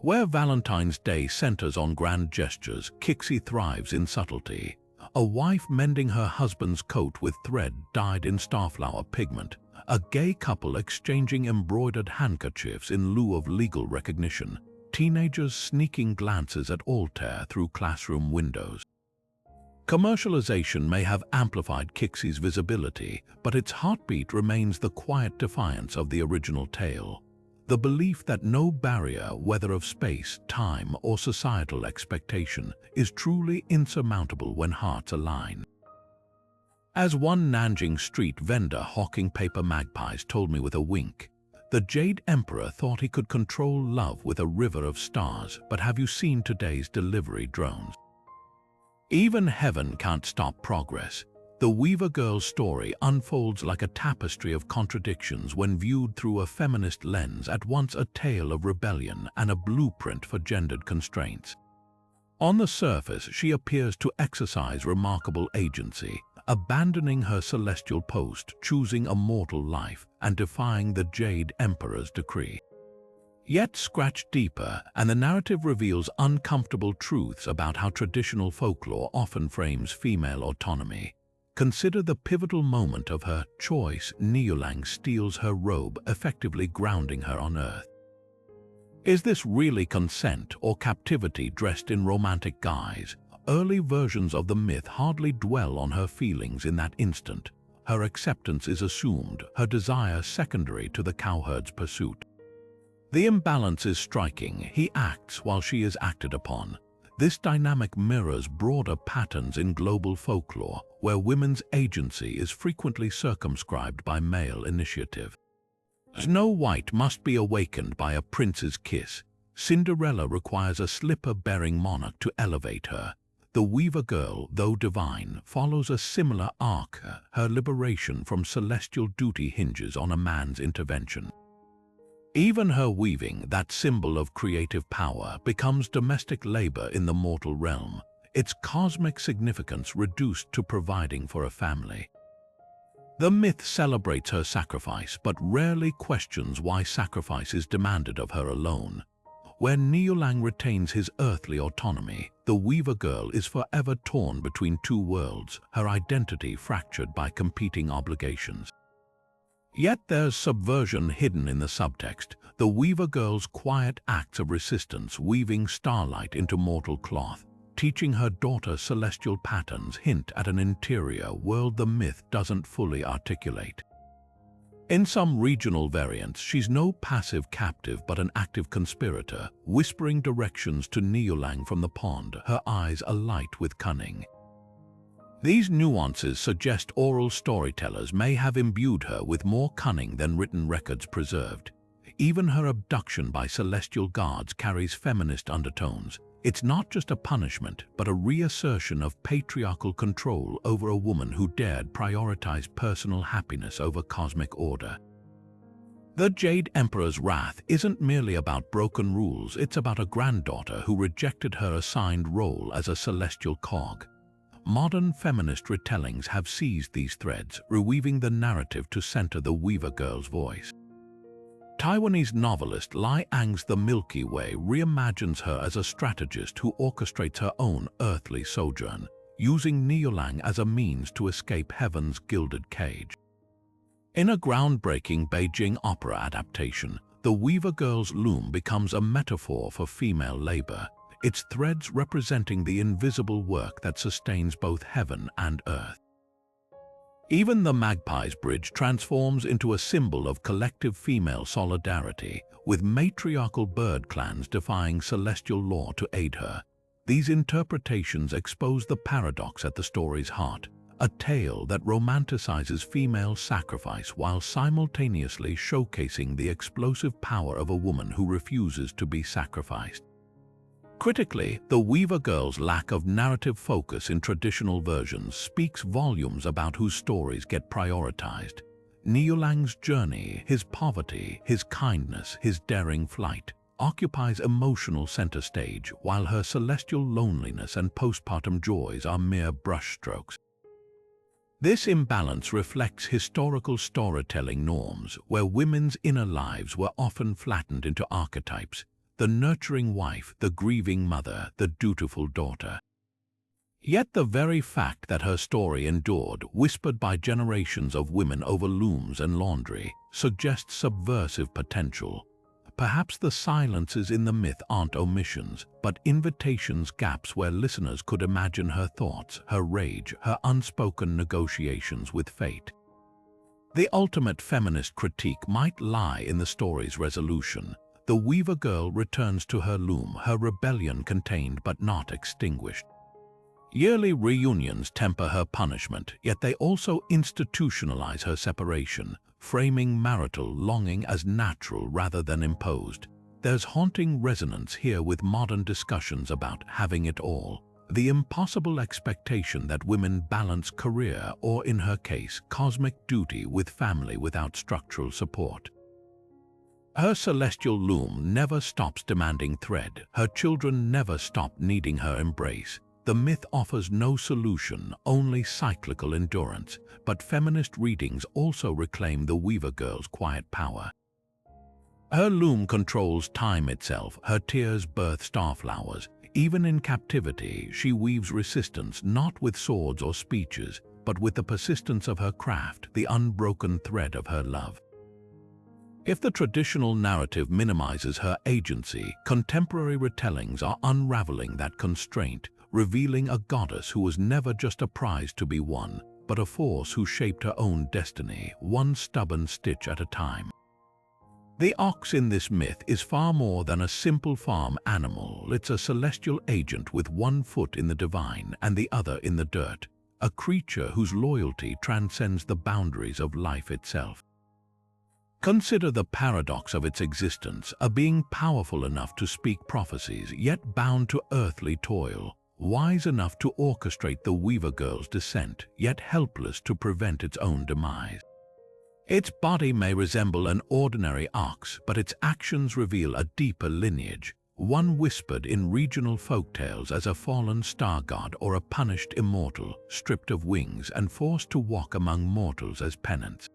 Where Valentine's Day centers on grand gestures, Qixi thrives in subtlety. A wife mending her husband's coat with thread dyed in starflower pigment, a gay couple exchanging embroidered handkerchiefs in lieu of legal recognition, teenagers sneaking glances at Altair through classroom windows. Commercialization may have amplified Qixi's visibility, but its heartbeat remains the quiet defiance of the original tale. The belief that no barrier, whether of space, time, or societal expectation, is truly insurmountable when hearts align. As one Nanjing street vendor hawking paper magpies told me with a wink, the Jade Emperor thought he could control love with a river of stars, but have you seen today's delivery drones? Even heaven can't stop progress. The Weaver Girl's story unfolds like a tapestry of contradictions when viewed through a feminist lens, at once a tale of rebellion and a blueprint for gendered constraints. On the surface, she appears to exercise remarkable agency, abandoning her celestial post, choosing a mortal life, and defying the Jade Emperor's decree. Yet scratch deeper, and the narrative reveals uncomfortable truths about how traditional folklore often frames female autonomy. Consider the pivotal moment of her choice. Niulang steals her robe, effectively grounding her on Earth. Is this really consent or captivity dressed in romantic guise? Early versions of the myth hardly dwell on her feelings in that instant. Her acceptance is assumed, her desire secondary to the cowherd's pursuit. The imbalance is striking. He acts while she is acted upon. This dynamic mirrors broader patterns in global folklore, where women's agency is frequently circumscribed by male initiative. Snow White must be awakened by a prince's kiss. Cinderella requires a slipper-bearing monarch to elevate her. The Weaver Girl, though divine, follows a similar arc. Her liberation from celestial duty hinges on a man's intervention. Even her weaving, that symbol of creative power, becomes domestic labor in the mortal realm, its cosmic significance reduced to providing for a family. The myth celebrates her sacrifice, but rarely questions why sacrifice is demanded of her alone. Where Niulang retains his earthly autonomy, the Weaver Girl is forever torn between two worlds, her identity fractured by competing obligations. Yet there's subversion hidden in the subtext. The Weaver Girl's quiet acts of resistance, weaving starlight into mortal cloth, teaching her daughter celestial patterns, hint at an interior world the myth doesn't fully articulate. In some regional variants, she's no passive captive but an active conspirator, whispering directions to Niulang from the pond, her eyes alight with cunning. These nuances suggest oral storytellers may have imbued her with more cunning than written records preserved. Even her abduction by celestial guards carries feminist undertones. It's not just a punishment, but a reassertion of patriarchal control over a woman who dared prioritize personal happiness over cosmic order. The Jade Emperor's wrath isn't merely about broken rules, it's about a granddaughter who rejected her assigned role as a celestial cog. Modern feminist retellings have seized these threads, reweaving the narrative to center the Weaver Girl's voice. Taiwanese novelist Lai Ang's The Milky Way reimagines her as a strategist who orchestrates her own earthly sojourn, using Niulang as a means to escape heaven's gilded cage. In a groundbreaking Beijing opera adaptation, the Weaver Girl's loom becomes a metaphor for female labor, its threads representing the invisible work that sustains both heaven and earth. Even the Magpie's bridge transforms into a symbol of collective female solidarity, with matriarchal bird clans defying celestial law to aid her. These interpretations expose the paradox at the story's heart, a tale that romanticizes female sacrifice while simultaneously showcasing the explosive power of a woman who refuses to be sacrificed. Critically, the Weaver Girl's lack of narrative focus in traditional versions speaks volumes about whose stories get prioritized. Niulang's journey, his poverty, his kindness, his daring flight, occupies emotional center stage, while her celestial loneliness and postpartum joys are mere brushstrokes. This imbalance reflects historical storytelling norms, where women's inner lives were often flattened into archetypes: the nurturing wife, the grieving mother, the dutiful daughter. Yet the very fact that her story endured, whispered by generations of women over looms and laundry, suggests subversive potential. Perhaps the silences in the myth aren't omissions, but invitations, gaps where listeners could imagine her thoughts, her rage, her unspoken negotiations with fate. The ultimate feminist critique might lie in the story's resolution. The weaver girl returns to her loom, her rebellion contained but not extinguished. Yearly reunions temper her punishment, yet they also institutionalize her separation, framing marital longing as natural rather than imposed. There's haunting resonance here with modern discussions about having it all, the impossible expectation that women balance career or, in her case, cosmic duty with family without structural support. Her celestial loom never stops demanding thread, her children never stop needing her embrace. The myth offers no solution, only cyclical endurance, but feminist readings also reclaim the weaver girl's quiet power. Her loom controls time itself, her tears birth starflowers. Even in captivity, she weaves resistance not with swords or speeches, but with the persistence of her craft, the unbroken thread of her love. If the traditional narrative minimizes her agency, contemporary retellings are unraveling that constraint, revealing a goddess who was never just a prize to be won, but a force who shaped her own destiny, one stubborn stitch at a time. The ox in this myth is far more than a simple farm animal. It's a celestial agent with one foot in the divine and the other in the dirt, a creature whose loyalty transcends the boundaries of life itself. Consider the paradox of its existence, a being powerful enough to speak prophecies, yet bound to earthly toil, wise enough to orchestrate the weaver girl's descent, yet helpless to prevent its own demise. Its body may resemble an ordinary ox, but its actions reveal a deeper lineage, one whispered in regional folktales as a fallen star god or a punished immortal, stripped of wings and forced to walk among mortals as penance.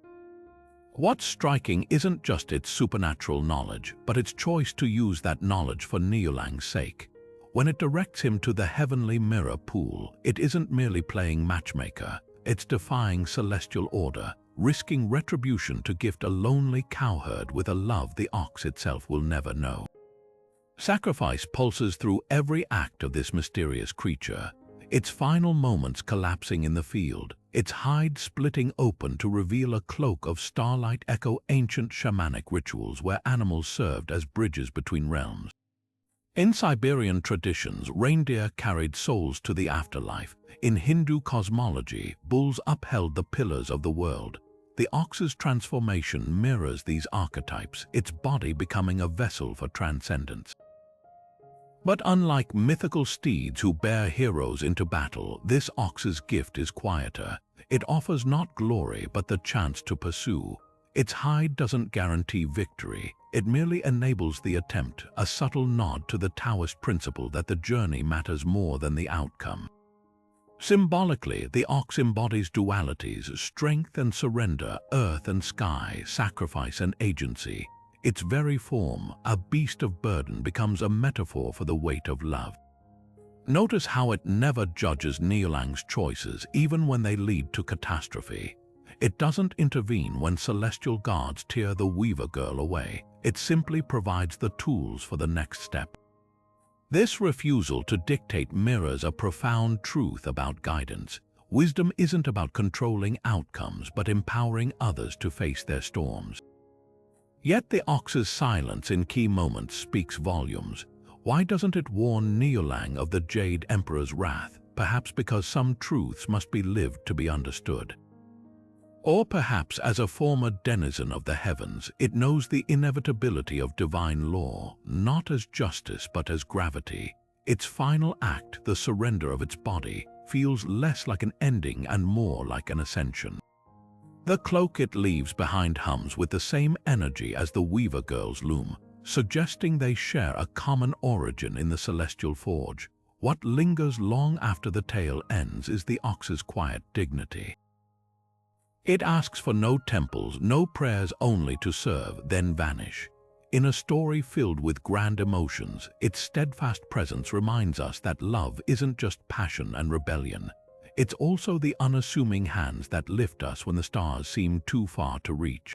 What's striking isn't just its supernatural knowledge, but its choice to use that knowledge for Niulang's sake. When it directs him to the heavenly mirror pool, it isn't merely playing matchmaker, it's defying celestial order, risking retribution to gift a lonely cowherd with a love the ox itself will never know. Sacrifice pulses through every act of this mysterious creature, its final moments collapsing in the field, its hide splitting open to reveal a cloak of starlight echo ancient shamanic rituals where animals served as bridges between realms. In Siberian traditions, reindeer carried souls to the afterlife. In Hindu cosmology, bulls upheld the pillars of the world. The ox's transformation mirrors these archetypes, its body becoming a vessel for transcendence. But unlike mythical steeds who bear heroes into battle, this ox's gift is quieter. It offers not glory but the chance to pursue. Its hide doesn't guarantee victory, it merely enables the attempt, a subtle nod to the Taoist principle that the journey matters more than the outcome. Symbolically, the ox embodies dualities, strength and surrender, earth and sky, sacrifice and agency. Its very form, a beast of burden, becomes a metaphor for the weight of love. Notice how it never judges Niulang's choices, even when they lead to catastrophe. It doesn't intervene when celestial gods tear the weaver girl away. It simply provides the tools for the next step. This refusal to dictate mirrors a profound truth about guidance. Wisdom isn't about controlling outcomes, but empowering others to face their storms. Yet the ox's silence in key moments speaks volumes. Why doesn't it warn Niulang of the Jade Emperor's wrath? Perhaps because some truths must be lived to be understood. Or perhaps as a former denizen of the heavens, it knows the inevitability of divine law, not as justice but as gravity. Its final act, the surrender of its body, feels less like an ending and more like an ascension. The cloak it leaves behind hums with the same energy as the weaver girl's loom, suggesting they share a common origin in the celestial forge. What lingers long after the tale ends is the ox's quiet dignity. It asks for no temples, no prayers, only to serve, then vanish. In a story filled with grand emotions, its steadfast presence reminds us that love isn't just passion and rebellion. It's also the unassuming hands that lift us when the stars seem too far to reach.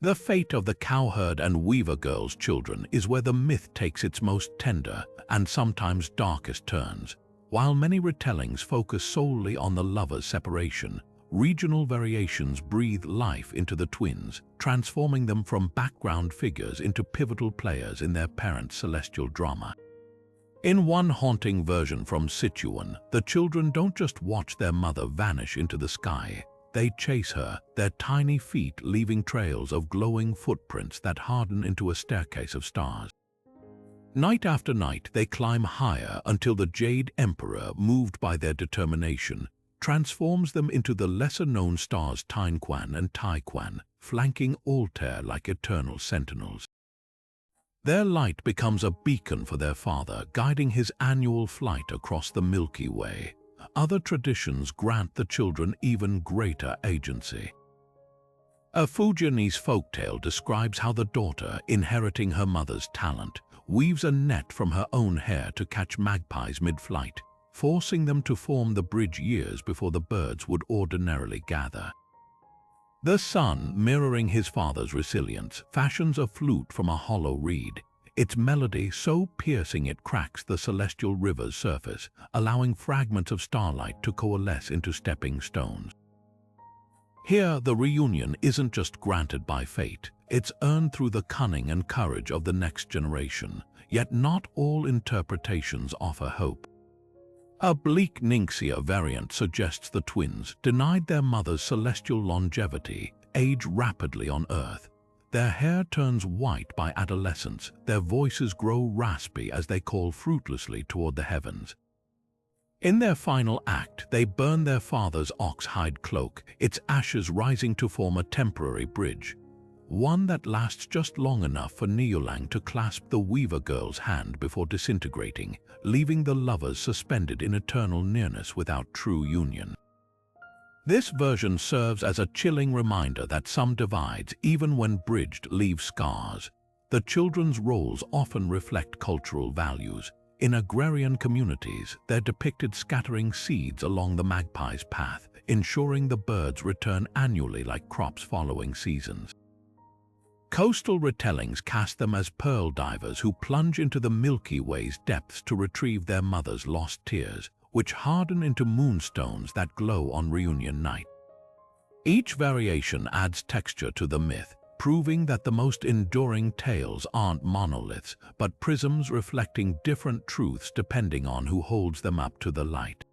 The fate of the Cowherd and Weaver girls' children is where the myth takes its most tender and sometimes darkest turns. While many retellings focus solely on the lovers' separation, regional variations breathe life into the twins, transforming them from background figures into pivotal players in their parents' celestial drama. In one haunting version from Sichuan, the children don't just watch their mother vanish into the sky. They chase her, their tiny feet leaving trails of glowing footprints that harden into a staircase of stars. Night after night, they climb higher until the Jade Emperor, moved by their determination, transforms them into the lesser-known stars Tianquan and Taiquan, flanking Altair like eternal sentinels. Their light becomes a beacon for their father, guiding his annual flight across the Milky Way. Other traditions grant the children even greater agency. A Fujianese folktale describes how the daughter, inheriting her mother's talent, weaves a net from her own hair to catch magpies mid-flight, forcing them to form the bridge years before the birds would ordinarily gather. The son, mirroring his father's resilience, fashions a flute from a hollow reed, its melody so piercing it cracks the celestial river's surface, allowing fragments of starlight to coalesce into stepping stones. Here, the reunion isn't just granted by fate, it's earned through the cunning and courage of the next generation, yet not all interpretations offer hope. A bleak Ningxia variant suggests the twins, denied their mother's celestial longevity, age rapidly on Earth. Their hair turns white by adolescence, their voices grow raspy as they call fruitlessly toward the heavens. In their final act, they burn their father's ox-hide cloak, its ashes rising to form a temporary bridge, one that lasts just long enough for Niulang to clasp the Weaver girl's hand before disintegrating, leaving the lovers suspended in eternal nearness without true union. This version serves as a chilling reminder that some divides, even when bridged, leave scars. The children's roles often reflect cultural values. In agrarian communities, they're depicted scattering seeds along the magpie's path, ensuring the birds return annually like crops following seasons. Coastal retellings cast them as pearl divers who plunge into the Milky Way's depths to retrieve their mother's lost tears, which harden into moonstones that glow on reunion night. Each variation adds texture to the myth, proving that the most enduring tales aren't monoliths, but prisms reflecting different truths depending on who holds them up to the light.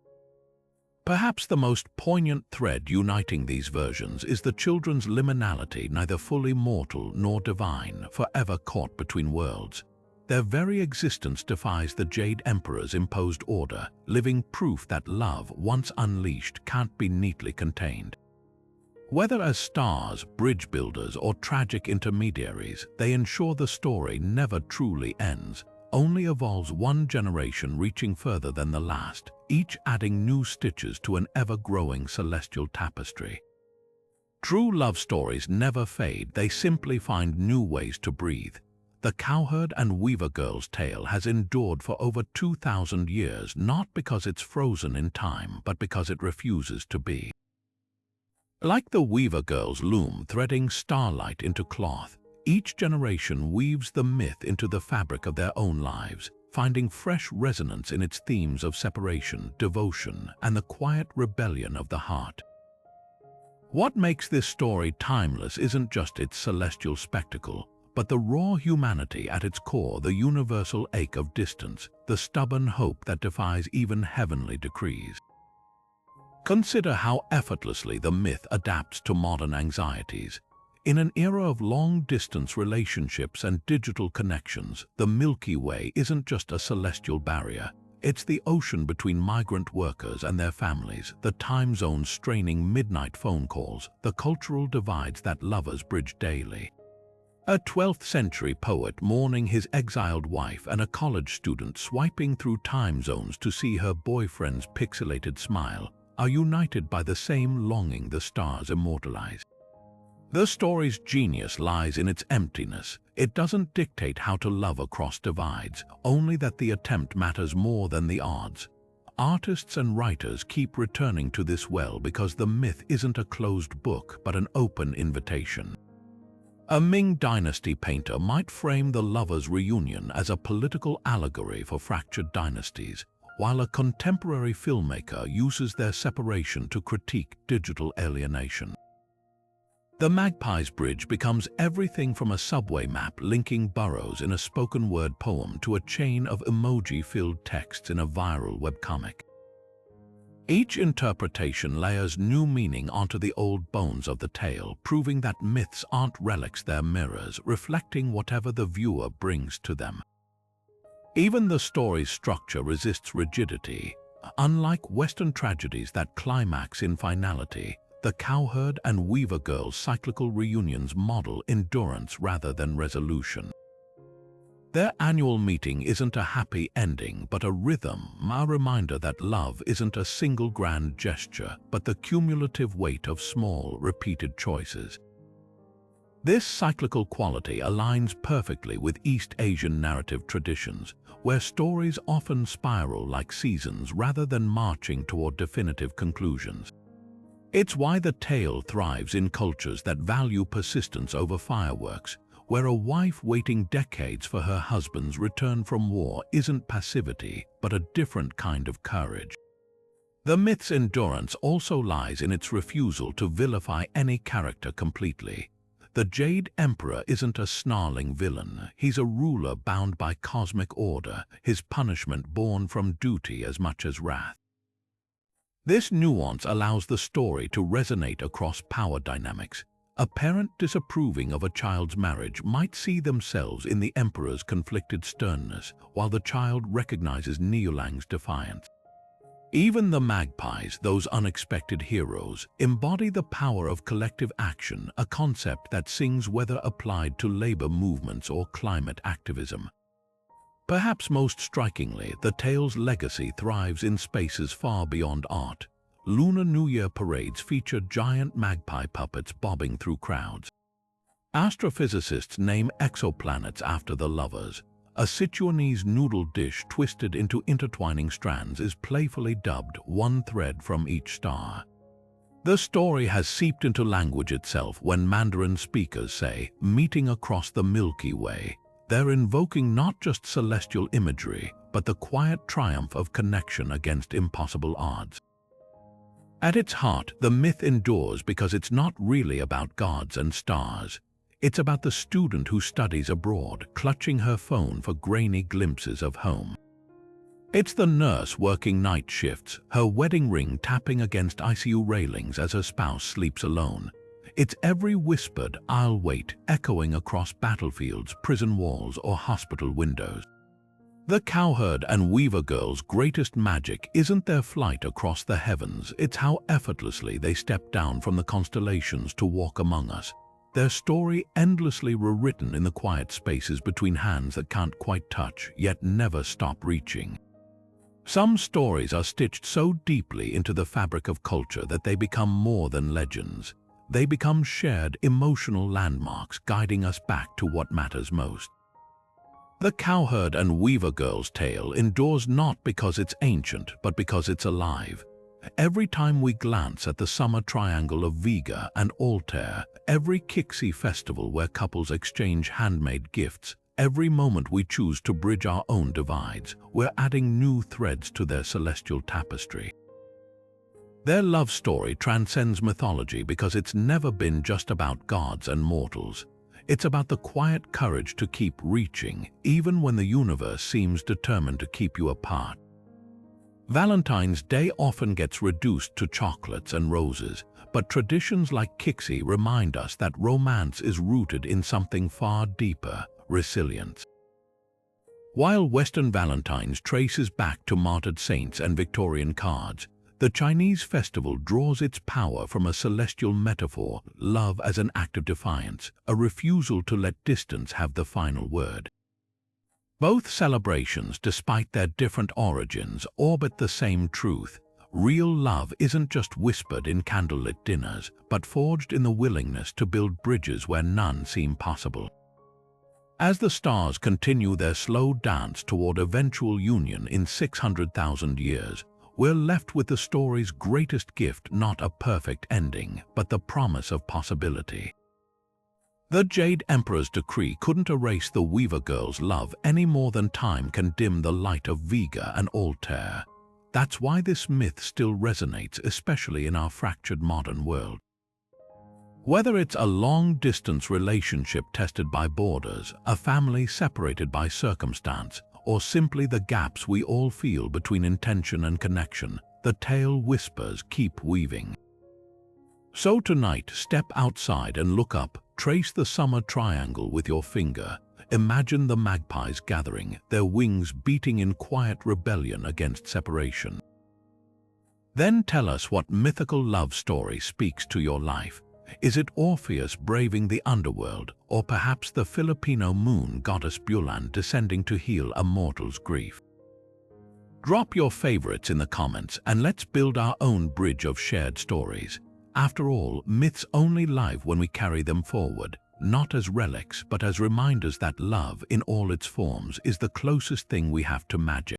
Perhaps the most poignant thread uniting these versions is the children's liminality, neither fully mortal nor divine, forever caught between worlds. Their very existence defies the Jade Emperor's imposed order, living proof that love, once unleashed, can't be neatly contained. Whether as stars, bridge builders, or tragic intermediaries, they ensure the story never truly ends, only evolves one generation reaching further than the last, each adding new stitches to an ever-growing celestial tapestry. True love stories never fade, they simply find new ways to breathe. The Cowherd and Weaver girl's tale has endured for over 2,000 years, not because it's frozen in time, but because it refuses to be. Like the Weaver girl's loom threading starlight into cloth, each generation weaves the myth into the fabric of their own lives, finding fresh resonance in its themes of separation, devotion, and the quiet rebellion of the heart. What makes this story timeless isn't just its celestial spectacle, but the raw humanity at its core, the universal ache of distance, the stubborn hope that defies even heavenly decrees. Consider how effortlessly the myth adapts to modern anxieties. In an era of long-distance relationships and digital connections, the Milky Way isn't just a celestial barrier. It's the ocean between migrant workers and their families, the time zones straining midnight phone calls, the cultural divides that lovers bridge daily. A 12th century poet mourning his exiled wife and a college student swiping through time zones to see her boyfriend's pixelated smile are united by the same longing the stars immortalize. The story's genius lies in its emptiness. It doesn't dictate how to love across divides, only that the attempt matters more than the odds. Artists and writers keep returning to this well because the myth isn't a closed book but an open invitation. A Ming Dynasty painter might frame the lovers' reunion as a political allegory for fractured dynasties, while a contemporary filmmaker uses their separation to critique digital alienation. The Magpie's Bridge becomes everything from a subway map linking boroughs in a spoken-word poem to a chain of emoji-filled texts in a viral webcomic. Each interpretation layers new meaning onto the old bones of the tale, proving that myths aren't relics, they're mirrors, reflecting whatever the viewer brings to them. Even the story's structure resists rigidity. Unlike Western tragedies that climax in finality, the Cowherd and Weaver Girls' cyclical reunions model endurance rather than resolution. Their annual meeting isn't a happy ending, but a rhythm, a reminder that love isn't a single grand gesture, but the cumulative weight of small, repeated choices. This cyclical quality aligns perfectly with East Asian narrative traditions, where stories often spiral like seasons rather than marching toward definitive conclusions. It's why the tale thrives in cultures that value persistence over fireworks, where a wife waiting decades for her husband's return from war isn't passivity, but a different kind of courage. The myth's endurance also lies in its refusal to vilify any character completely. The Jade Emperor isn't a snarling villain, he's a ruler bound by cosmic order, his punishment born from duty as much as wrath. This nuance allows the story to resonate across power dynamics. A parent disapproving of a child's marriage might see themselves in the emperor's conflicted sternness, while the child recognizes Niulang's defiance. Even the magpies, those unexpected heroes, embody the power of collective action, a concept that sings whether applied to labor movements or climate activism. Perhaps most strikingly, the tale's legacy thrives in spaces far beyond art. Lunar New Year parades feature giant magpie puppets bobbing through crowds. Astrophysicists name exoplanets after the lovers. A Sichuanese noodle dish twisted into intertwining strands is playfully dubbed one thread from each star. The story has seeped into language itself when Mandarin speakers say, meeting across the Milky Way. They're invoking not just celestial imagery, but the quiet triumph of connection against impossible odds. At its heart, the myth endures because it's not really about gods and stars. It's about the student who studies abroad, clutching her phone for grainy glimpses of home. It's the nurse working night shifts, her wedding ring tapping against ICU railings as her spouse sleeps alone. It's every whispered, "I'll wait," echoing across battlefields, prison walls, or hospital windows. The Cowherd and Weaver Girls' greatest magic isn't their flight across the heavens, it's how effortlessly they step down from the constellations to walk among us. Their story endlessly rewritten in the quiet spaces between hands that can't quite touch, yet never stop reaching. Some stories are stitched so deeply into the fabric of culture that they become more than legends. They become shared emotional landmarks guiding us back to what matters most. The Cowherd and Weaver Girls' tale endures not because it's ancient, but because it's alive. Every time we glance at the summer triangle of Vega and Altair, every Qixi festival where couples exchange handmade gifts, every moment we choose to bridge our own divides, we're adding new threads to their celestial tapestry. Their love story transcends mythology because it's never been just about gods and mortals. It's about the quiet courage to keep reaching, even when the universe seems determined to keep you apart. Valentine's Day often gets reduced to chocolates and roses, but traditions like Qixi remind us that romance is rooted in something far deeper: resilience. While Western Valentines traces back to martyred saints and Victorian cards, the Chinese festival draws its power from a celestial metaphor: love as an act of defiance, a refusal to let distance have the final word. Both celebrations, despite their different origins, orbit the same truth. Real love isn't just whispered in candlelit dinners, but forged in the willingness to build bridges where none seem possible. As the stars continue their slow dance toward eventual union in 600,000 years, we're left with the story's greatest gift: not a perfect ending, but the promise of possibility. The Jade Emperor's decree couldn't erase the Weaver girl's love any more than time can dim the light of Vega and Altair. That's why this myth still resonates, especially in our fractured modern world. Whether it's a long-distance relationship tested by borders, a family separated by circumstance, or simply the gaps we all feel between intention and connection, the tale whispers keep weaving. So tonight, step outside and look up, trace the summer triangle with your finger. Imagine the magpies gathering, their wings beating in quiet rebellion against separation. Then tell us what mythical love story speaks to your life. Is it Orpheus braving the underworld, or perhaps the Filipino moon goddess Bulan descending to heal a mortal's grief? Drop your favorites in the comments and let's build our own bridge of shared stories. After all, myths only live when we carry them forward, not as relics but as reminders that love in all its forms is the closest thing we have to magic.